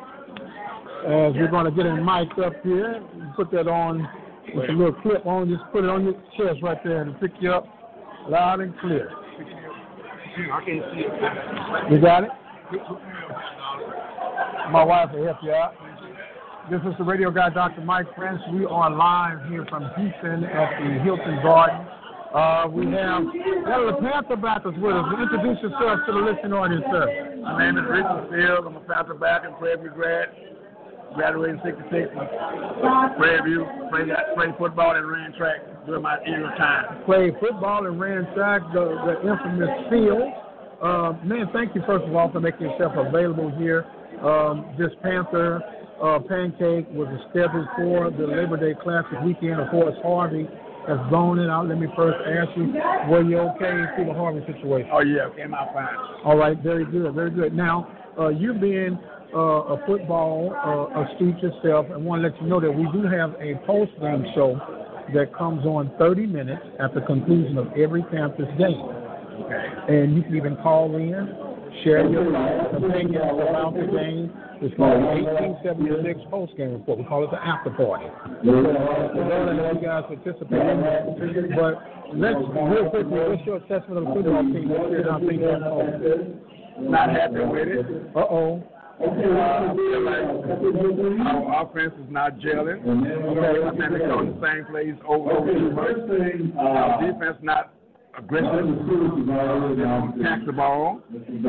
as we're going to get him mic'd up here and put that on With a little clip on, just put it on your chest right there and pick you up loud and clear. I can't see it. You got it? My wife will help you out. This is the radio guy, Dr. Mike Prince. We are live here from Houston at the Hilton Garden. We have one of the Panther backers with us. Introduce yourself to the listening audience, sir. My name is Richard Fields. I'm a Panther backer and Prairie View grad. Graduated in 66 from Prairie View. Played football and ran track during my era time. Played football and ran track, the infamous Fields. Man, thank you, first of all, for making yourself available here. This Panther Pancake was scheduled for the Labor Day Classic weekend. Of course, Harvey has blown it out. Let me first ask you, were you okay through the Harvey situation? Oh, yeah, came out fine. All right, very good, very good. Now, you being a football astute yourself, I want to let you know that we do have a post-game show that comes on 30 minutes at the conclusion of every Panthers game. Okay. And you can even call in, share your opinions about the game. It's called the 1876 post-game report. We call it the after party. So, you guys participate in that. But let's, real quickly, what's your assessment of the football team this year? How things are going? Not happy with it. Uh-oh. I feel like our offense is not gelling. I think they're going the same plays over and over. Our defense not aggressive. Tax the ball. I'm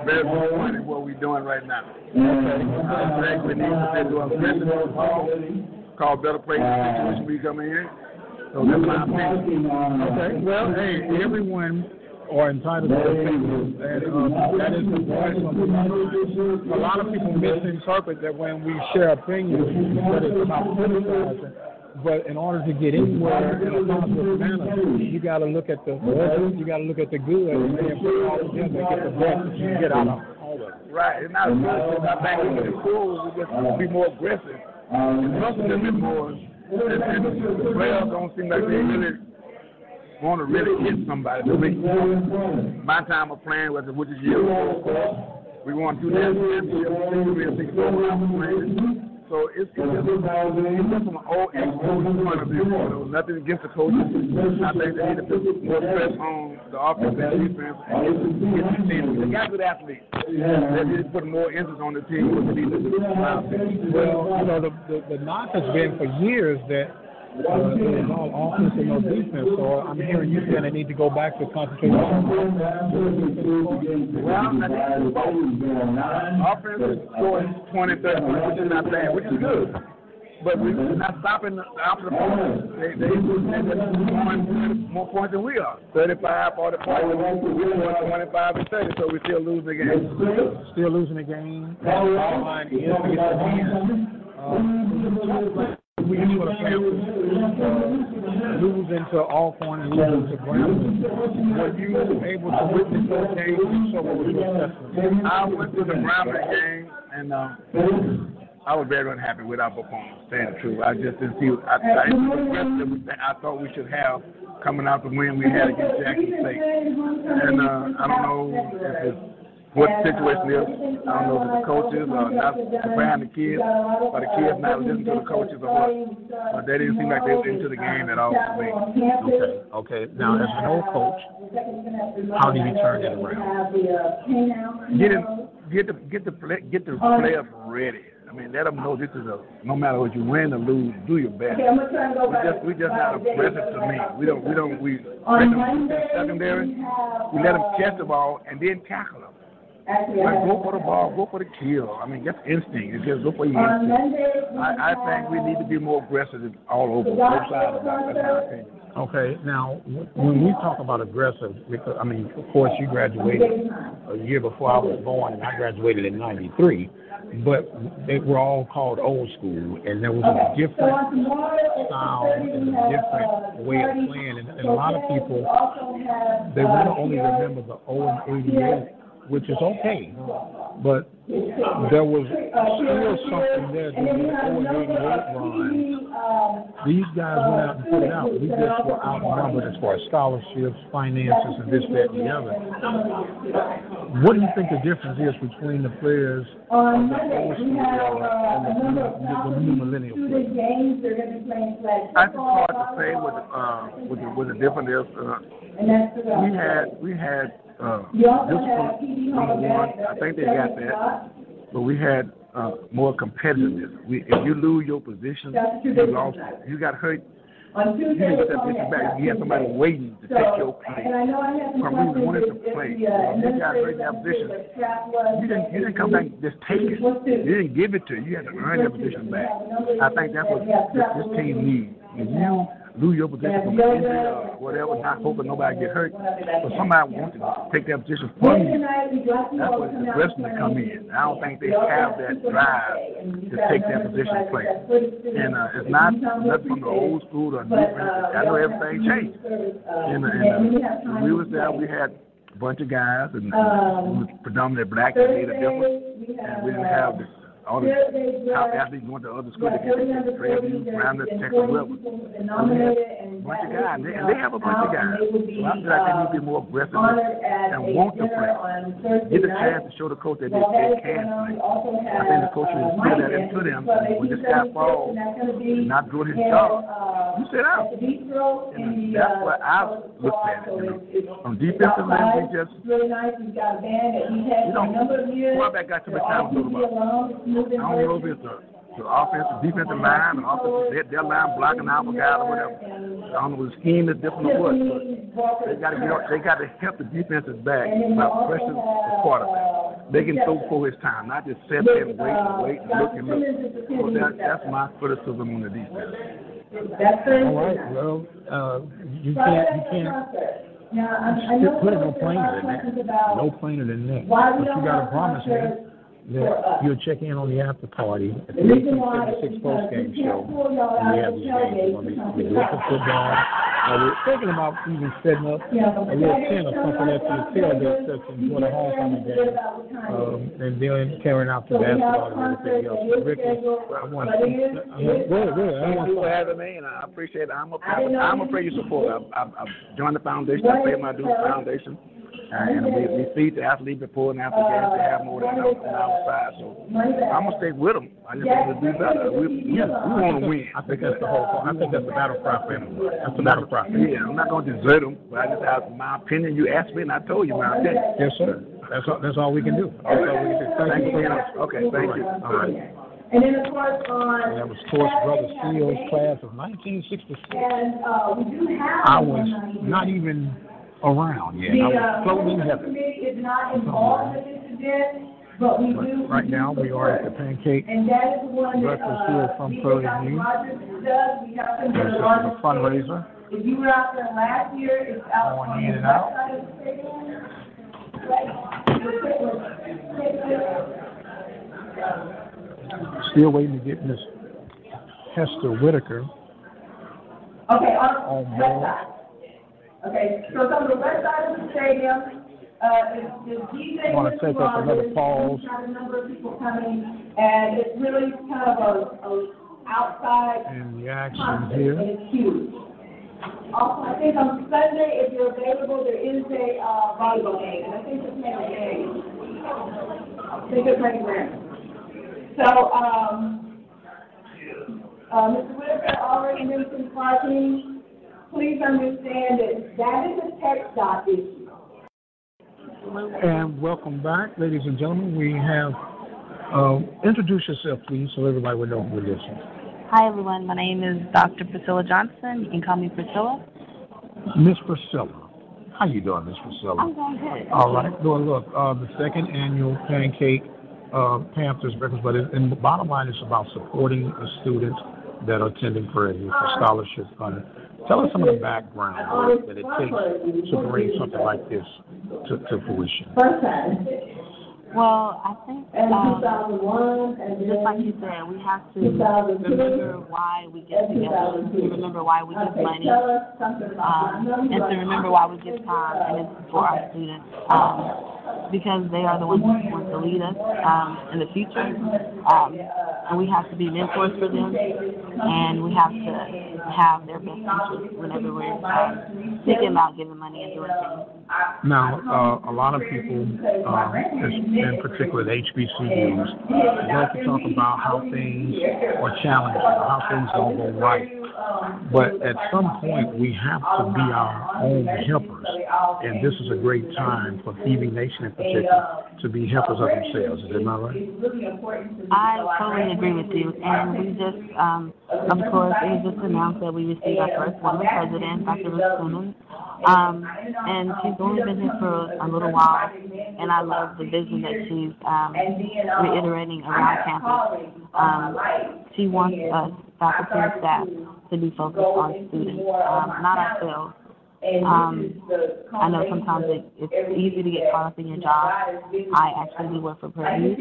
very disappointed in what we're doing right now. I think we need to do aggressive ball, call better plays in the situation we come in. So that's my opinion. Okay. Well, hey, everyone are entitled to opinions, and that is the voice of the mind. A lot of people misinterpret that when we share opinions, that it's about criticizing. But in order to get anywhere in a positive manner, you got to look at the good, you got to look at the good, and then put it all together and get the best that you can get out of all of it. Right. It's not aggressive. I think we can improve. We just be more aggressive. And plus a little bit more. And the players don't seem like they really want to really hit somebody. To me, my time of playing was, which is years ago. We won 2 national championships. So it's just from an old point of view. Nothing against the coaches. I think they need to put more stress on the offense and defense and get the team. They got good athletes. They need to put more emphasis on the team. What they need to do. Well, you know, the knock has been for years that it was all offense and no defense. So I'm hearing you saying they need to go back to concentrating on offense is scoring 20, 30 points, which is not bad, which is good. But we're not stopping the opposite opponents. They're scoring more points than we are. 35, 40 points. We're scoring 25 and 30, so we're still losing the game. Still losing the game. Bottom line is to get the win. We just want to losing to Alcorn and losing to Brown. Were you able to witness those games and show what was your assessment? I went to the Brown game, and I was very unhappy with our performance, saying the truth. I just didn't see I thought we should have coming out the win we had against Jackson State. And I don't know if it's what the situation is. I don't know if it's the coaches or not preparing the kids, or the kids not listening to the coaches or what. But they didn't seem like they were into the game at all for me. Okay. Now, as an old coach, how do you turn it around? Get the players ready. I mean, let them know this is no matter what you win or lose, do your best. We just not aggressive to me. We let them secondary. We let them catch the ball and then tackle them. Like, go for the ball, go for the kill. I mean, that's instinct. It's just go for your instinct. I think we need to be more aggressive all over, both sides of that. That's my opinion. Okay, now, when we talk about aggressive, because, I mean, of course, you graduated a year before I was born, and I graduated in 93, but they were all called old school, and there was a different style and a different way of playing, and a lot of people, they want to only remember the 0 and 88, which is okay, but there was still something there during the 88 run. These guys went out and put it out. We just were outnumbered as far as scholarships, finances, and this, that, and the other. What do you think the difference is between the players of the old school era and the new millennial players? I think it's hard to say what the difference is. We had discipline, number one. I think they got that. But we had more competitiveness. If you lose your position, you lost. You got hurt. You didn't get that position back. You had somebody waiting to take your place. When we wanted to play, you got hurt in that position. You didn't come back and just take it. You didn't give it to you. You had to earn that position back. I think that's what this team needs. If you lose your position from an injury or whatever, not hoping nobody get hurt, but somebody wants to take that position from you, that's where the wrestling come in. I don't think they have that drive to take that position play. And it's not nothing from the old school or new. I know everything changed. And we was there, we had a bunch of guys, and we was predominantly black, that made a difference. And we didn't have all the top athletes going to other schools. They get Fairview, Brown, Texas, whoever. So we have a bunch of guys, and they have a bunch of guys. So I feel like they need to be more aggressive and want to play. Get a chance to show the coach that they can play. I think the coach should put that into them. When this guy falls, not doing his job, you sit out. And that's what I looked at it. On defensive line, we just, quarterback got too much time to talk about. I don't know if it's the offensive, defensive line, or their line blocking out for guys or whatever. I don't know if the scheme is different or what, but they got to help the defenses back by pressing the quarterback. They can throw for his time, not just sit there and wait and look. So that's my criticism on the defense. All right. Well, you can't put it no plainer than that. No plainer than that. But you got to promise me that you'll check in on the after party at the 1876 post-game show, and we have these games. We're doing some football. We're thinking about even setting up a little tent or something at the tailgate section for the homecoming game, and then carrying out the basketball and everything else. Ricky, I want to thank you for having me, and I appreciate it. I'm a prayer you support. I've joined the foundation. I pay my dues to the foundation. And we feed the athlete before and after games. They have more than enough on our side. So I'm going to stay with them. I just want to do better. We want to win. I think that's the whole point. I think that's the battle cry for them. That's the battle cry. Yeah, I'm not going to desert them, but I just have my opinion. You asked me, and I told you my opinion. Yes, sir. That's all we can do. That's all we can do. Thank you very much. Okay, thank you. All right. And then, of course, on... That was Torch Brother Steele's class of 1966. And we do have... I was not even around yet. I was floating in heaven. Is not involved with this event, but we do... Right now, we are at the Pancake breakfast here from Prairie View. This is a fundraiser. If you were out there last year, it's out going in and out. Still waiting to get Miss Hester Whitaker on board. Okay, so on the west side of the stadium, is DJ. I want to take up another pause. We've got a number of people coming, and it's really kind of a outside. And the action here. And it's huge. Also, I think on Sunday, if you're available, there is a volleyball game, and I think it's maybe a game. I think it's maybe random. So, Mr. Whitaker already mentioned parking. Please understand that is a tech dot issue. And welcome back, ladies and gentlemen. We have, introduce yourself, please, so everybody will know who it is. Hi, everyone. My name is Dr. Priscilla Johnson. You can call me Priscilla. Miss Priscilla. How you doing, Miss Priscilla? I'm doing good. All right. Well, look, the second annual Pancake Panthers breakfast, but the bottom line is about supporting the students that are attending Prairie View for scholarship funding. Tell us some of the background that it takes to bring something like this to fruition. Well, I think just like you said, we have to remember why we get together, to remember why we give money, and to remember why we give time, and it's for our students, because they are the ones who want to lead us in the future, and we have to be mentors for them, and we have to have their best interests whenever we're thinking about giving money and doing things. Now, a lot of people, in particular the HBCUs, love to talk about how things are challenging, how things don't go right. But at some point, we have to be our own helpers. And this is a great time for PV Nation in particular to be helpers of themselves. Is that not right? I totally agree with you. And we just, of course, it was just announced that we received our first woman president, Dr. Ruth Simmons. And she's only been here for a little while, and I love the vision that she's reiterating around campus. She wants us, faculty and staff, to be focused on students, not ourselves. I know sometimes it's easy to get caught up in your job. I actually do work for Purdue.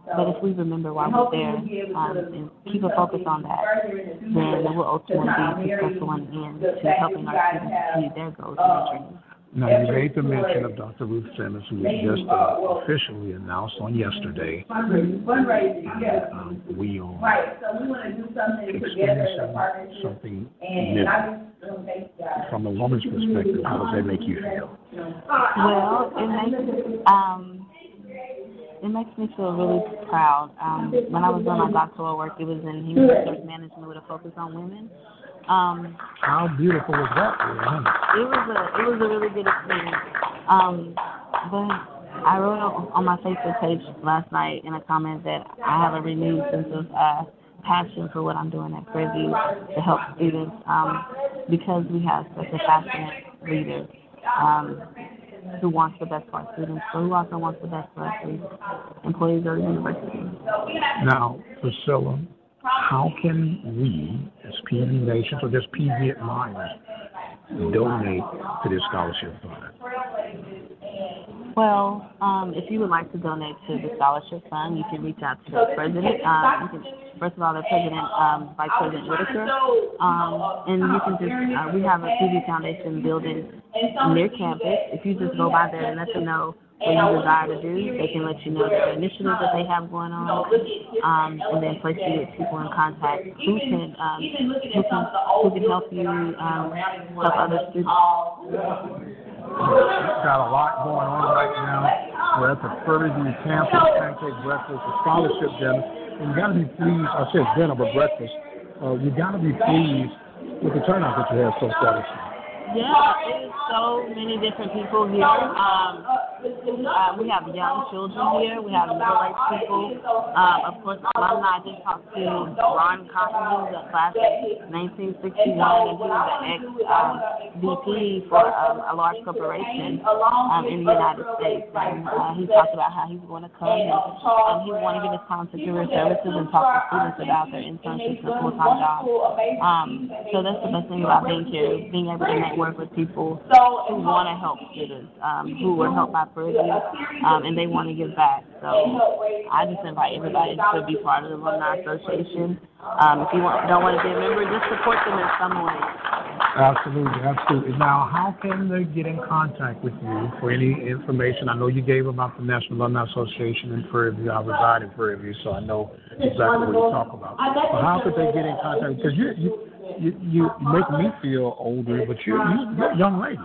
But if we remember why we're there and keep a focus on that, then we'll ultimately be successful in the end to helping our students achieve their goals and their dreams. Now, you made the mention of Dr. Ruth Simmons, who was just officially announced on yesterday. We are experiencing something new. From a woman's perspective, how does that make you feel? Well, it makes me feel really proud. When I was doing my doctoral work, it was in human resource management with a focus on women. How beautiful was that? It was a really good experience. But I wrote on my Facebook page last night in a comment that I have a renewed sense of passion for what I'm doing at Prairie View to help students because we have such a passionate leader who wants the best for our students, but who also wants the best for us as employees of the university. Now, Priscilla, how can we, as PV Nation, or just PV admirers, donate to this scholarship fund? Well, if you would like to donate to the scholarship fund, you can reach out to the president. First of all, the president, Vice President Whitaker, and you can just, we have a PV Foundation building near campus. If you just go by there and let them know what you desire to do, they can let you know the initiatives that they have going on, and then place you with people in contact who can help you help other students. We've got a lot going on right now. We're at the Prairie View Panthers Pancake Breakfast, a scholarship dinner. And you got to be pleased, I said dinner, but breakfast. You got to be pleased with the turnout that you have so far this year. Yeah, there's so many different people here. We have young children here. We have middle-aged people. Of course, alumni. I just talked to Ron Cotton, who was a class of 1961, and he was an ex-VP for a large corporation in the United States. And he talked about how he's going to come and he wanted to give his time to career services and talk to students about their internships and full-time jobs. So that's the best thing about being here, being able to network with people who want to help students, who were helped by Prairie View, and they want to give back. So I just invite everybody to be part of the Alumni Association. If you don't want to be a member, just support them in some way. Absolutely, absolutely. Now, how can they get in contact with you for any information? I know you gave about the National Alumni Association in Prairie View. I reside in Prairie View, so I know exactly what you talk about. But how could they get in contact? Because you make me feel older, but you're a young lady.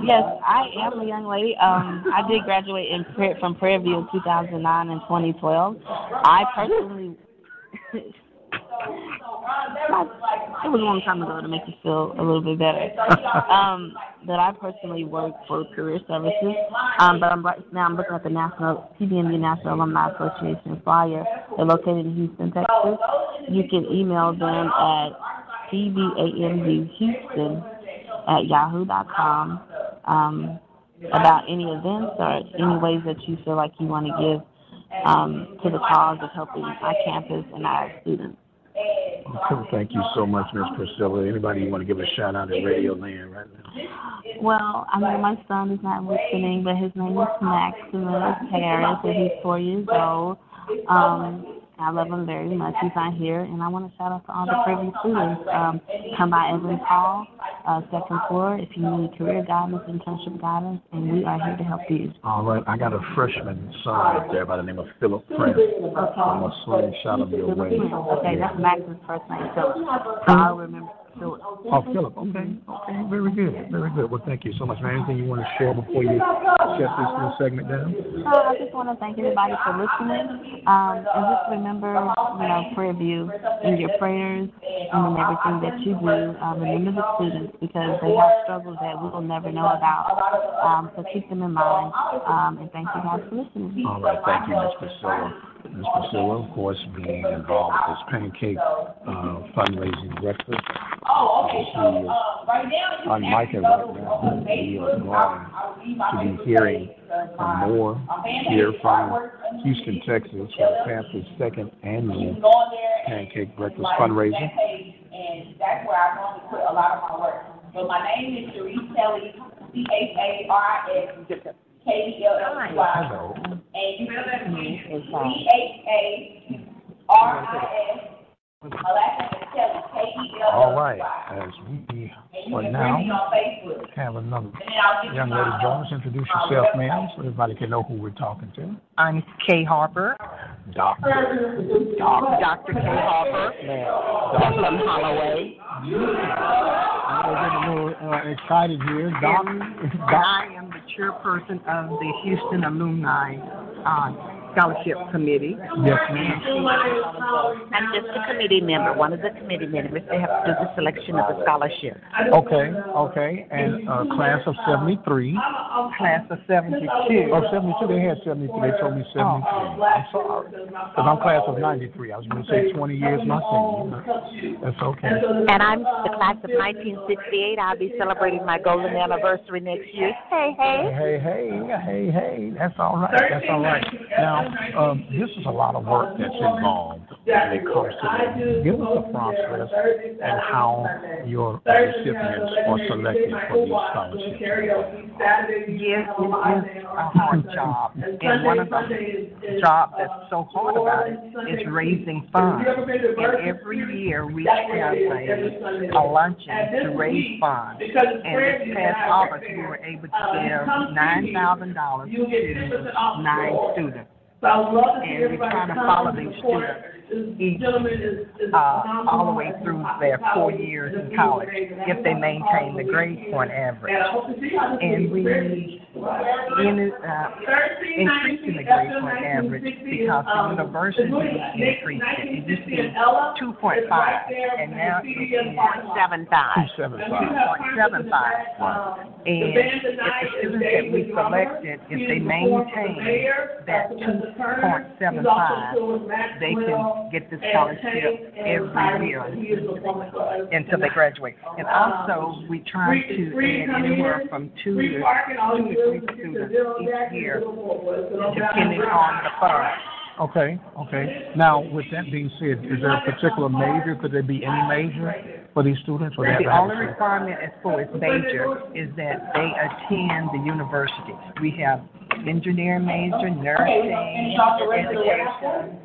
Yes, I am a young lady. I did graduate from Prairie View in 2009 and 2012. I personally, it was a long time ago to make you feel a little bit better. That I personally work for career services. But I'm looking at the PBMU National Alumni Association flyer. They're located in Houston, Texas. You can email them at pbamuhouston@yahoo.com about any events or any ways that you feel like you want to give to the cause of helping our campus and our students. Thank you so much, Miss Priscilla. Anybody you want to give a shout out at Radio Land right now? Well, I know my son is not listening, but his name is Maximus Harris, and he's 4 years old. I love him very much. He's not here, and I want to shout out to all the Prairie students. Come by Evans Hall, second floor, if you need career guidance, internship guidance, and we are here to help you. All right, I got a freshman son right there by the name of Philip Prince. Okay. I'm going to sling shout him your way. Okay, that's Max's first name, Philip. I'll remember Philip. Oh, Philip. Okay, very good, very good. Well, thank you so much, man. Anything you want to share before you shut this little segment down? I just want to thank everybody for listening, and just remember, Prairie View in your prayers and in everything that you do. Remember the students because they have struggles that we will never know about. So keep them in mind, and thank you guys for listening. All right, thank you, Ms. Priscilla. Ms. Priscilla, of course, being involved with this pancake fundraising breakfast. She is on mic right now. We are going to be hearing more here from Houston, Texas, for the Panthers' second annual pancake breakfast fundraiser. And that's where I normally put a lot of my work. But my name is Sharice Kelly, CHARS. KELLY. And you can let me CHARIS. All right, as we for now have another young lady join us. Introduce yourself, ma'am, so everybody can know who we're talking to. I'm Kay Harper. Dr. Kay Harper. From Holloway. I'm getting a little excited here. I am the chairperson of the Houston Alumni Scholarship Committee. Yes, ma'am. I'm just a committee member, one of the committee members. They have to do the selection of the scholarship. Okay. And class of 73. Class of 72. Oh, 72. They had 73. They told me 73. I'm sorry. Because I'm class of 93. I was going to say 20 years my senior. That's okay. And I'm the class of 1968. I'll be celebrating my golden anniversary next year. Hey. That's all right. Now, this is a lot of work that's involved when it comes to this. Give us the process and how your recipients are selected for these scholarships. Yes, it is a hard job. And one of the jobs that's so hard about it is raising funds. And every year we have a luncheon to raise funds. And this past August we were able to give $9,000 to 9 students. And we're trying to follow these students all the way through their 4 years in college if they maintain the grade point average. And we increasing the grade point average because the university increased it. It used to be 2.5 and now it's 2.75. 2.75. And if the students that we selected, if they maintain that 2.75, they can get the scholarship every year until they graduate. And also, we try to add anywhere from 2 to 3 students each year, depending on the funds. Okay. Now, with that being said, is there a particular major? Could there be any major for these students? Or the only requirement as for its major is that they attend the university. We have engineering major, nursing, education.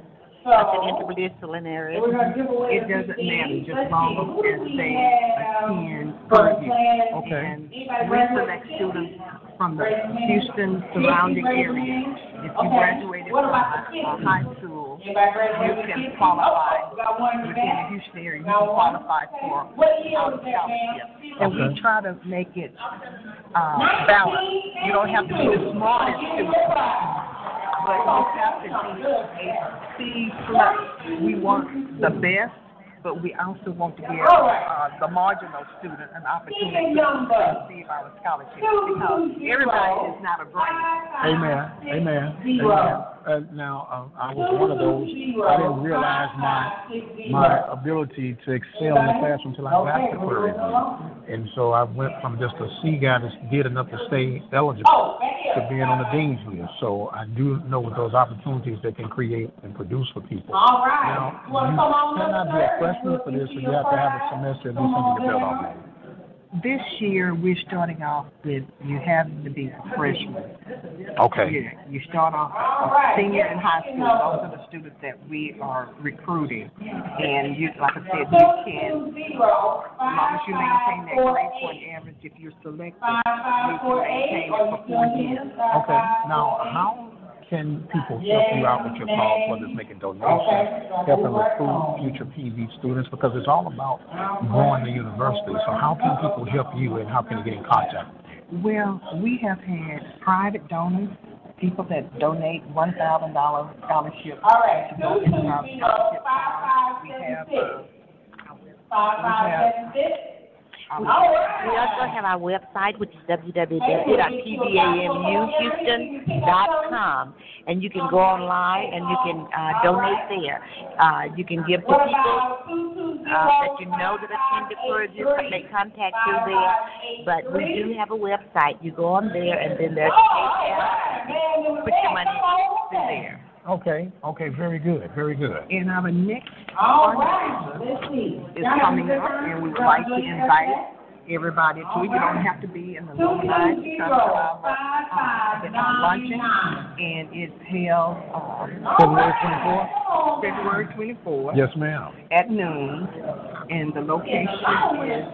Interdisciplinary. It doesn't matter, just long as they attend Purdue. Okay. And we select students from the Houston surrounding area. If you graduated from high school, you can qualify within the Houston area. You can qualify for our scholarship. And we try to make it balanced. You don't have to be the smartest student, but you have to be a C+. We want the best, but we also want to give the marginal student an opportunity to receive our scholarship because everybody is not a brain. Amen. Now, I was one of those. I didn't realize my ability to excel in the classroom until I got to Prairie View. And so I went from just a C guy that did enough to stay eligible to being on the dean's list. So I do know what those opportunities they can create and produce for people. All right. Now, you cannot be a freshman for this, so you have to have a semester at least under your belt already. This year, we're starting off with you having to be a freshman. Okay. You start off a senior in high school. Those are the students that we are recruiting. And you, like I said, you can, as long as you maintain that grade point average, if you're selected, you can maintain it for 4 years. Okay. Now, how can people help you out with your cause, whether it's making donations, helping recruit future PV students, because it's all about growing the university. So how can people help you, and how can they get in contact? Well, we have had private donors, people that donate $1,000 scholarship to go into our scholarship fund. We also have our website, which is www.pvamuhouston.com, and you can go online and you can donate there. You can give to people that you know that attend the Purview. They contact you there, but we do have a website. You go on there, and then there's a PayPal. Put your money through there. Okay, very good. And our next fundraiser is coming up, and we would like to invite everybody to it. You don't have to be in the alumni to come to our luncheon, and it's held February 24th. Yes, ma'am. At noon, and the location is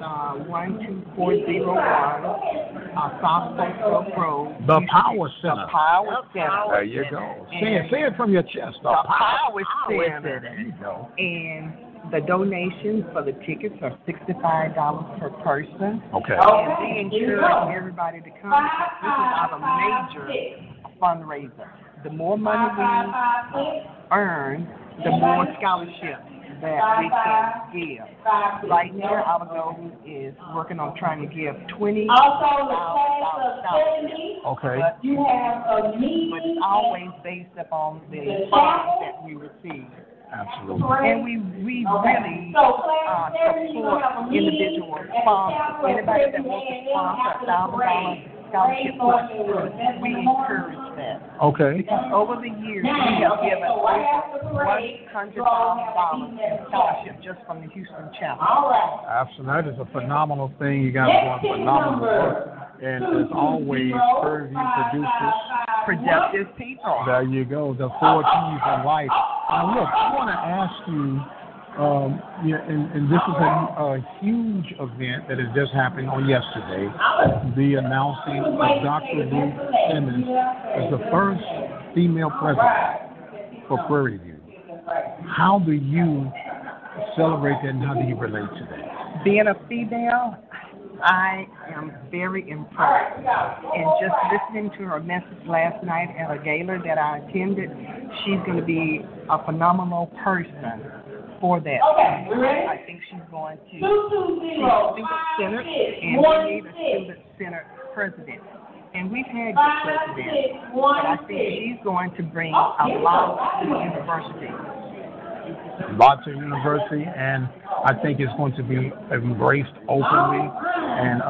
12401 South Coast Road. The Power Center. The Power Center. There you go. Say it from your chest. The Power Center. There you go. And the donations for the tickets are $65 per person. Okay. And we encourage everybody to come because this is our major fundraiser. The more money we earn, the more scholarships that we can give. Right now, our goal is working on trying to give $20,000 scholarships. Okay. But it's always based upon the funds that we receive. Absolutely. And we really support individual sponsors. Anybody that wants to sponsor $1,000 scholarship course, we encourage that. Okay. Because over the years, we have given over $100,000 in scholarship just from the Houston chapter. Absolutely. That is a phenomenal thing. You guys are doing phenomenal work. And as always, Purview produces productive people. There you go. The 4 T's in life. Now, look, I want to ask you, and this is a huge event that is just happening on yesterday, the announcing of Dr. Ruth Simmons as the first female president for Prairie View. How do you celebrate that, and how do you relate to that? Being a female, I am very impressed. And just listening to her message last night at a gala that I attended, she's going to be a phenomenal person for that. I think she's going to be student-centered, and we need a student-centered president. And we've had good presidents, but I think she's going to bring a lot to the university. Lots of university, and I think it's going to be embraced openly, and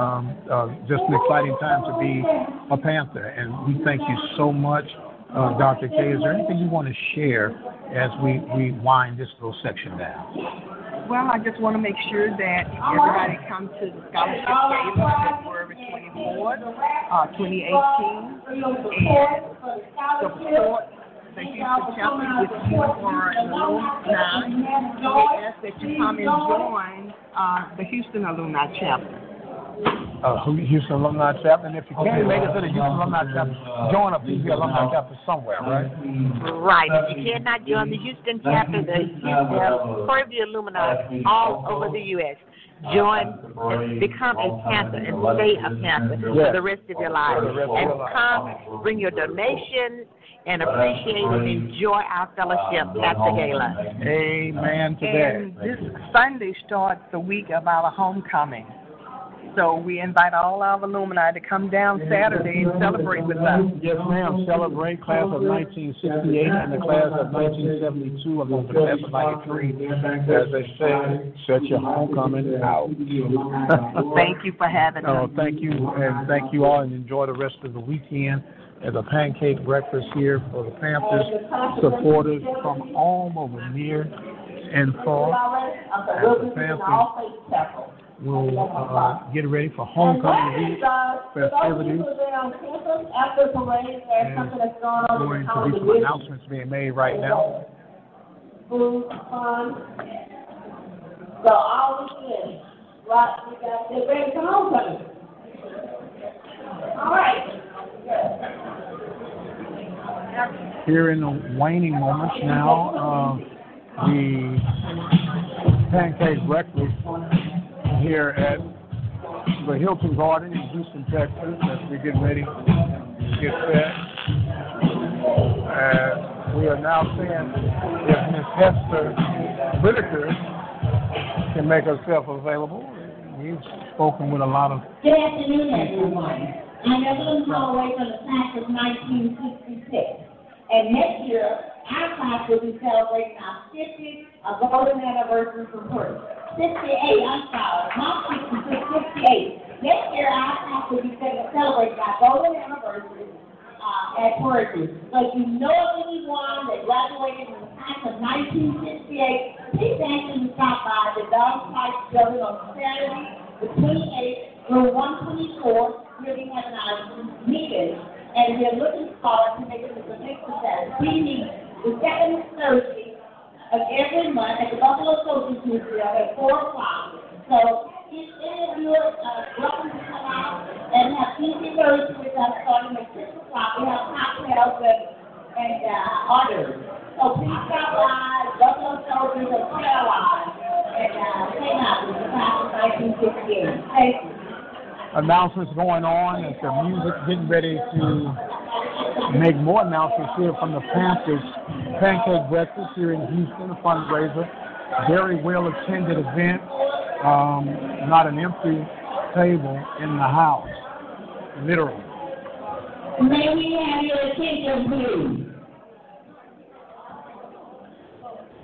just an exciting time to be a Panther. And we thank you so much, Dr. K. Is there anything you want to share as we wind this little section down? Well, I just want to make sure that everybody comes to the scholarship gala February 24th, 2018, and support the Houston chapter. If you are an alumni, we ask that you come and join the Houston alumni chapter. Houston Alumni Chapter, and if you can't make it to the Houston Alumni Chapter, join a PV Alumni Chapter somewhere, right? Right. If you cannot join the Houston chapter, the Purview alumni all over the U.S. Join, become a Panther, and stay a Panther for the rest of your life. And come, bring your donations, and appreciate and enjoy our fellowship at the gala. Amen to that. And this Sunday starts the week of our homecoming. So we invite all our alumni to come down Saturday and celebrate with us. Yes, ma'am. Celebrate class of 1968 and the class of 1972, along with the class of 93. As they say, set your homecoming out. Thank you for having us. Thank you, and thank you all, and enjoy the rest of the weekend. at the Pancake Breakfast here for the Panthers supporters from all over, near and far. As the Panthers will get ready for homecoming week festivities. And going to be some announcements being made right now. So all this is, right, we got to get ready for homecoming. All right. Here in the waning moments now, the Pancake Breakfast here at the Hilton Garden in Houston, Texas, as we get ready to get set. We are now seeing if Miss Hester Whitaker can make herself available. We've spoken with a lot of... Good afternoon, everyone. I'm Evelyn Holloway from the class of 1966. And next year, our class will be celebrating our 50th golden anniversary from birth. 68, I'm sorry, not 66, 68. Next year, our class will be celebrating our golden anniversary at Purdue. So if you know of anyone that graduated in the class of 1968, please ask them to stop by the Dog Fight Building on Saturday, the 28th, room 124. We'll be having our meeting, and we're looking forward to making this a next Saturday. We meet the second Thursday of every month at the Buffalo Social Museum at 4 o'clock. So if any of you are welcome to come out and have easy Thursday with us starting at 6 o'clock. We have cocktails and orders. So please stop by Buffalo Soldiers of Carolina and hang out with the class of 1968. Thank you. Announcements going on as the music getting ready to make more announcements here from the Panthers Pancake Breakfast here in Houston, a fundraiser. Very well attended event. Not an empty table in the house, literally. May we have your attention, please?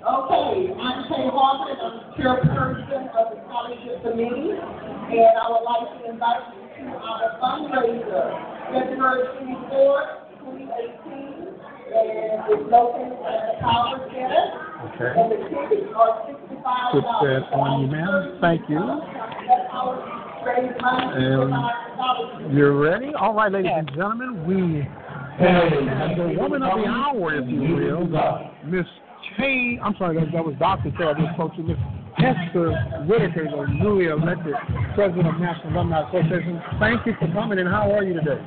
Okay, I'm Kay Hawkins. I'm the chairperson of the College Committee, and I would like to invite you to our fundraiser, February 24th, 2018, and it's located at the Power Center. Okay. And the tickets are $65. Put that on you, ma'am. Thank you. And you're ready? All right, ladies and gentlemen, we have the woman of the hour, if you will, Miss Kay. I'm sorry, that was Dr. Kay. I just spoke to Miss Hester Whitaker, the newly elected president of National Alumni Association. Thank you for coming, and how are you today?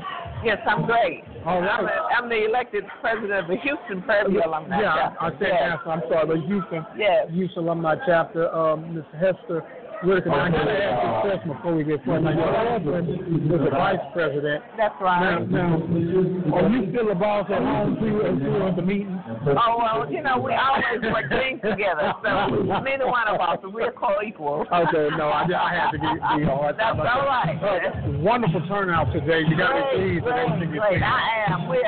Yes, I'm great. All right. I'm the elected president of the Houston Prairie View Alumni Chapter. I said National. I'm sorry, the Houston Alumni Chapter. Miss Hester Whitaker. Now, I got to ask you a question before we get started. Now, your husband is the vice president. That's right. Now, are you still the boss at home too, and you at the meeting? Oh, well, you know, we always work things together, so neither one of us, we're co-equal. Okay, no, I had to be hard. That's all right. Wonderful turnout today. You got to be pleased with everything you're saying. I am. We've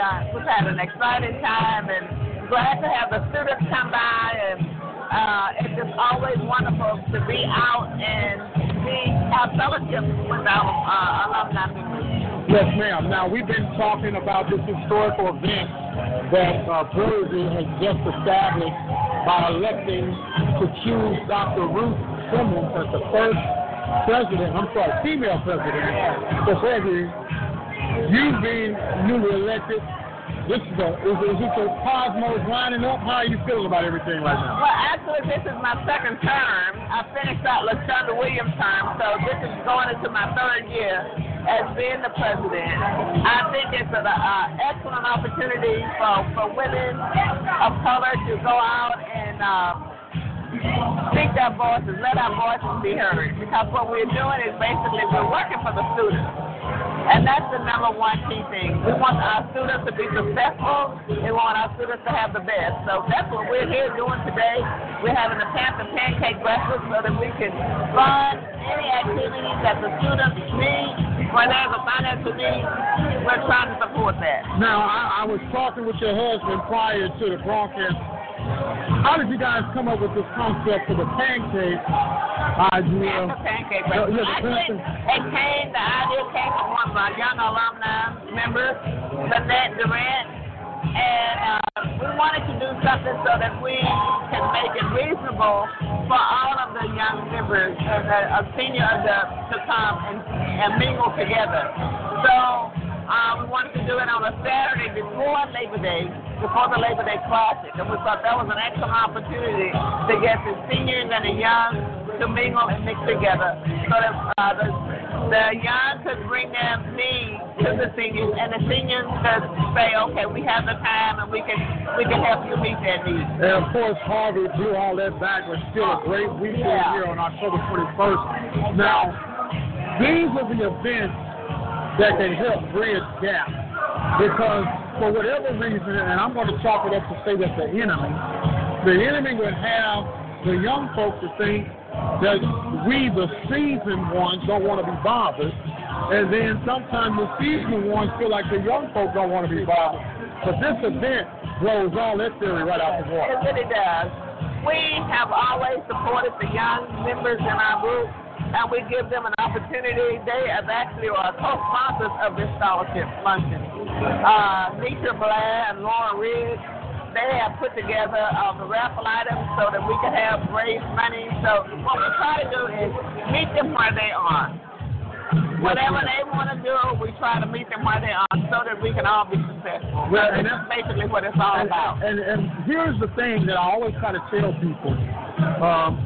had an exciting time, and glad to have the students come by, and it's just always wonderful to be out and have fellowship with our alumni members. Yes, ma'am. Now, we've been talking about this historical event that Purdue has just established by electing to choose Dr. Ruth Simmons as the first female president for Purdue. You being newly elected, is it the cosmos lining up? How are you feeling about everything right now? Well, actually, this is my second term. I finished out LaShonda Williams' term, so this is going into my third year as being the president. I think it's an excellent opportunity for women of color to go out and speak their voices, let our voices be heard. Because what we're doing is basically we're working for the students. And that's the number one key thing. We want our students to be successful. We want our students to have the best. So that's what we're here doing today. We're having the Panthers Pancake Breakfast so that we can fund any activities that the students need. When there's a financial need, we're trying to support that. Now, I was talking with your husband prior to the broadcast. How did you guys come up with this concept for the pancake idea? The pancake breakfast. The idea came from one some young alumni members, Lynette Durant, and we wanted to do something so that we can make it reasonable for all of the young members and the seniors to come and mingle together. So we wanted to do it on a Saturday before Labor Day, before the Labor Day Classic, and we thought that was an excellent opportunity to get the seniors and the young to mingle and mix together, so that the young could bring their needs to the seniors, and the seniors could say, okay, we have the time and we can help you meet their needs. And of course, Harvey blew all that back. Was still a great weekend here on October 21st. Now, these are the events that can help bridge gaps, because for whatever reason, and I'm going to chalk it up to say that the enemy would have the young folks to think that we, the seasoned ones, don't want to be bothered, and then sometimes the seasoned ones feel like the young folks don't want to be bothered. But this event blows all that theory right out the water. It really does. We have always supported the young members in our group, and we give them an opportunity. They actually are co-sponsors of this scholarship luncheon. Nisha Blair and Laura Riggs, they have put together the raffle items so that we can have raise money. So what we try to do is meet them where they are. Whatever they want to do, we try to meet them where they are so that we can all be successful. Well, and that's basically what it's all about. And here's the thing that I always try to tell people.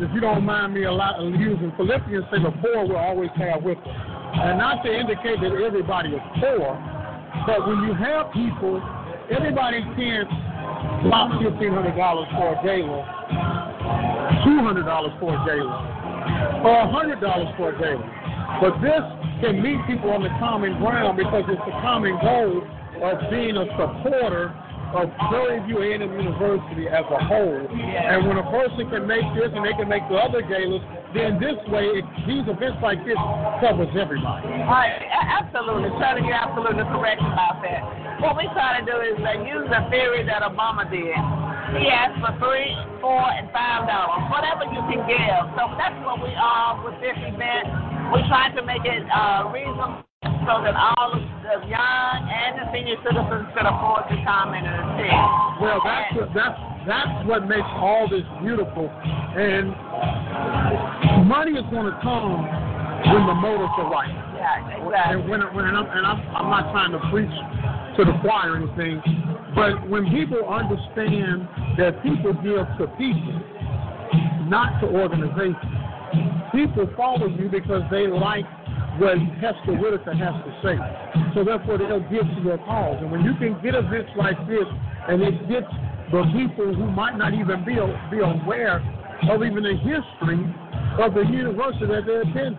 If you don't mind me using Philippians, say the poor will always have with them. And not to indicate that everybody is poor, but when you have people, everybody can't drop $1,500 for a gala, $200 for a gala, or $100 for a gala. But this can meet people on the common ground because it's the common goal of being a supporter of Prairie View A&M University as a whole. Yeah. And when a person can make this and they can make the other galas, then this way, these events like this covers everybody. Right, absolutely. Charlie, you're absolutely correct about that. What we try to do is use the theory that Obama did. He asked for $3, $4, and $5, whatever you can give. So that's what we are with this event. We're trying to make it reasonable so that all of the young and the senior citizens could afford to come and attend. Well, that's what makes all this beautiful. And money is going to come when the motives are right. Yeah, exactly. And I'm not trying to preach to the choir or anything, but when people understand that people give to people, not to organizations, people follow you because they like what Hester Whitaker has to say. So therefore, they'll give to your cause. And when you can get events like this, and it gets the people who might not even be aware of even the history of the university that they attend.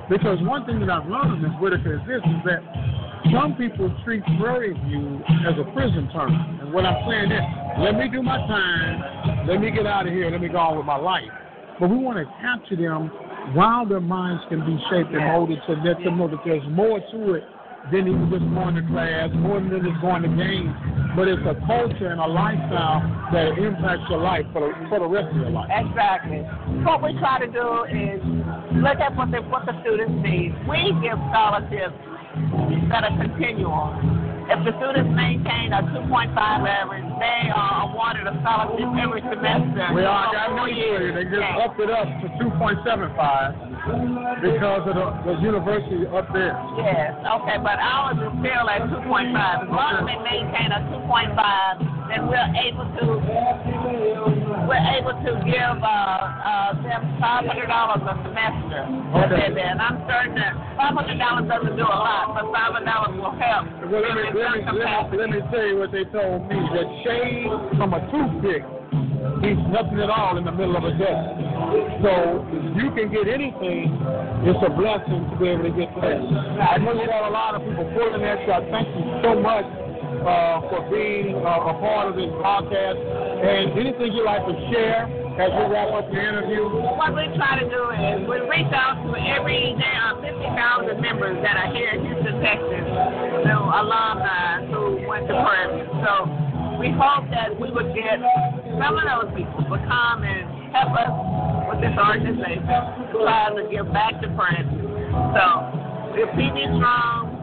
Because one thing that I've learned, Ms. Whitaker, is this, is that some people treat Prairie View as a prison term. And what I'm saying is, let me do my time, let me get out of here, let me go on with my life. But we want to capture them while their minds can be shaped and molded to let them know that there's more to it than even just going to class, more than just going to games. But it's a culture and a lifestyle that impacts your life for the rest of your life. Exactly. What we try to do is look at what the students need. We give scholarships that are continual. If the students maintain a 2.5 average, they are awarded a scholarship every semester. Well, I got news for you. They just upped it up to 2.75 because of the university up there. Yes, okay, but ours is still at 2.5. As long as they maintain a 2.5, then we're able to give them $500 a semester. Okay. And I'm certain that $500 doesn't do a lot, but $500 will help. Well, let me tell you what they told me. That shade from a toothpick means nothing at all in the middle of a day. So if you can get anything, it's a blessing to be able to get that. I know you got a lot of people pulling at you. I thank you so much for being a part of this podcast. And anything you'd like to share as we wrap up the interview? What we try to do is we reach out to every 50,000 members that are here in Houston, Texas, to alumni who went to Prairie. So we hope that we would get some of those people to come and help us with this organization, trying to give back to Prairie. So we're PV Strong.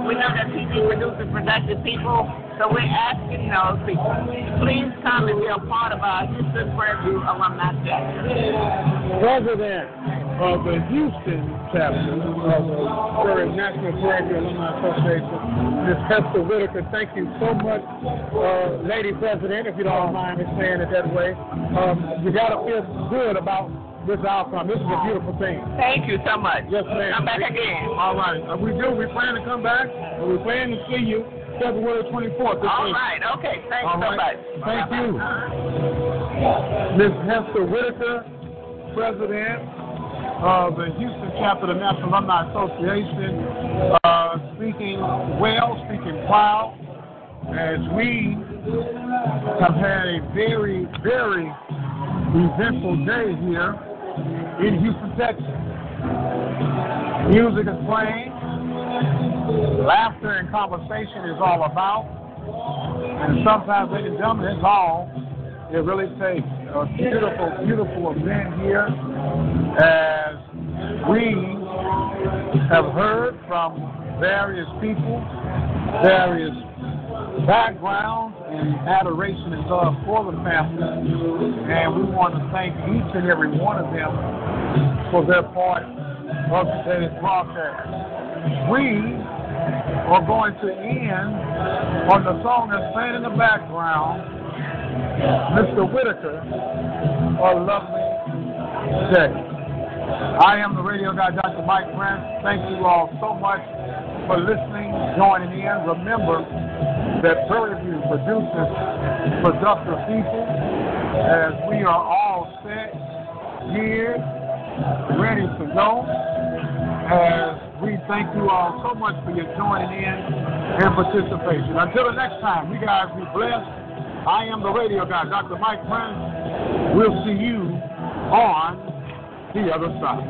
We know that TV produces productive people, so we're asking those people, please come and be a part of our Houston Prairie View Alumni Chapter. President of the Houston chapter of the National Prairie View Alumni Association, Ms. Hester Whitaker, thank you so much, Lady President, if you don't mind me saying it that way. You got to feel good about this outcome. This is a beautiful thing. Thank you so much. Yes, ma'am. Come back again. All right. We do. We plan to come back. We plan to see you February 24th. All right. Okay. Thank you so much. Thank you. Ms. Hester Whitaker, President of the Houston chapter of the National Alumni Association, speaking well, speaking proud, as we have had a very, very eventful day here in Houston, Texas. Music is playing, laughter and conversation is all about, and sometimes, ladies and gentlemen, it's all it really takes. A beautiful, beautiful event here as we have heard from various people, various backgrounds, and adoration and love for the Panthers, and we want to thank each and every one of them for their part of today's broadcast. We are going to end on the song that's playing in the background, Mr. Whitaker, A Lovely Day. I am the radio guy, Dr. Mike Prince. Thank you all so much for listening, joining in. Remember that Prairie View produces productive people, as we are all set, geared, ready to go. As we thank you all so much for your joining in and participation. Until the next time, you guys be blessed. I am the radio guy, Dr. Mike Prince. We'll see you on the other side.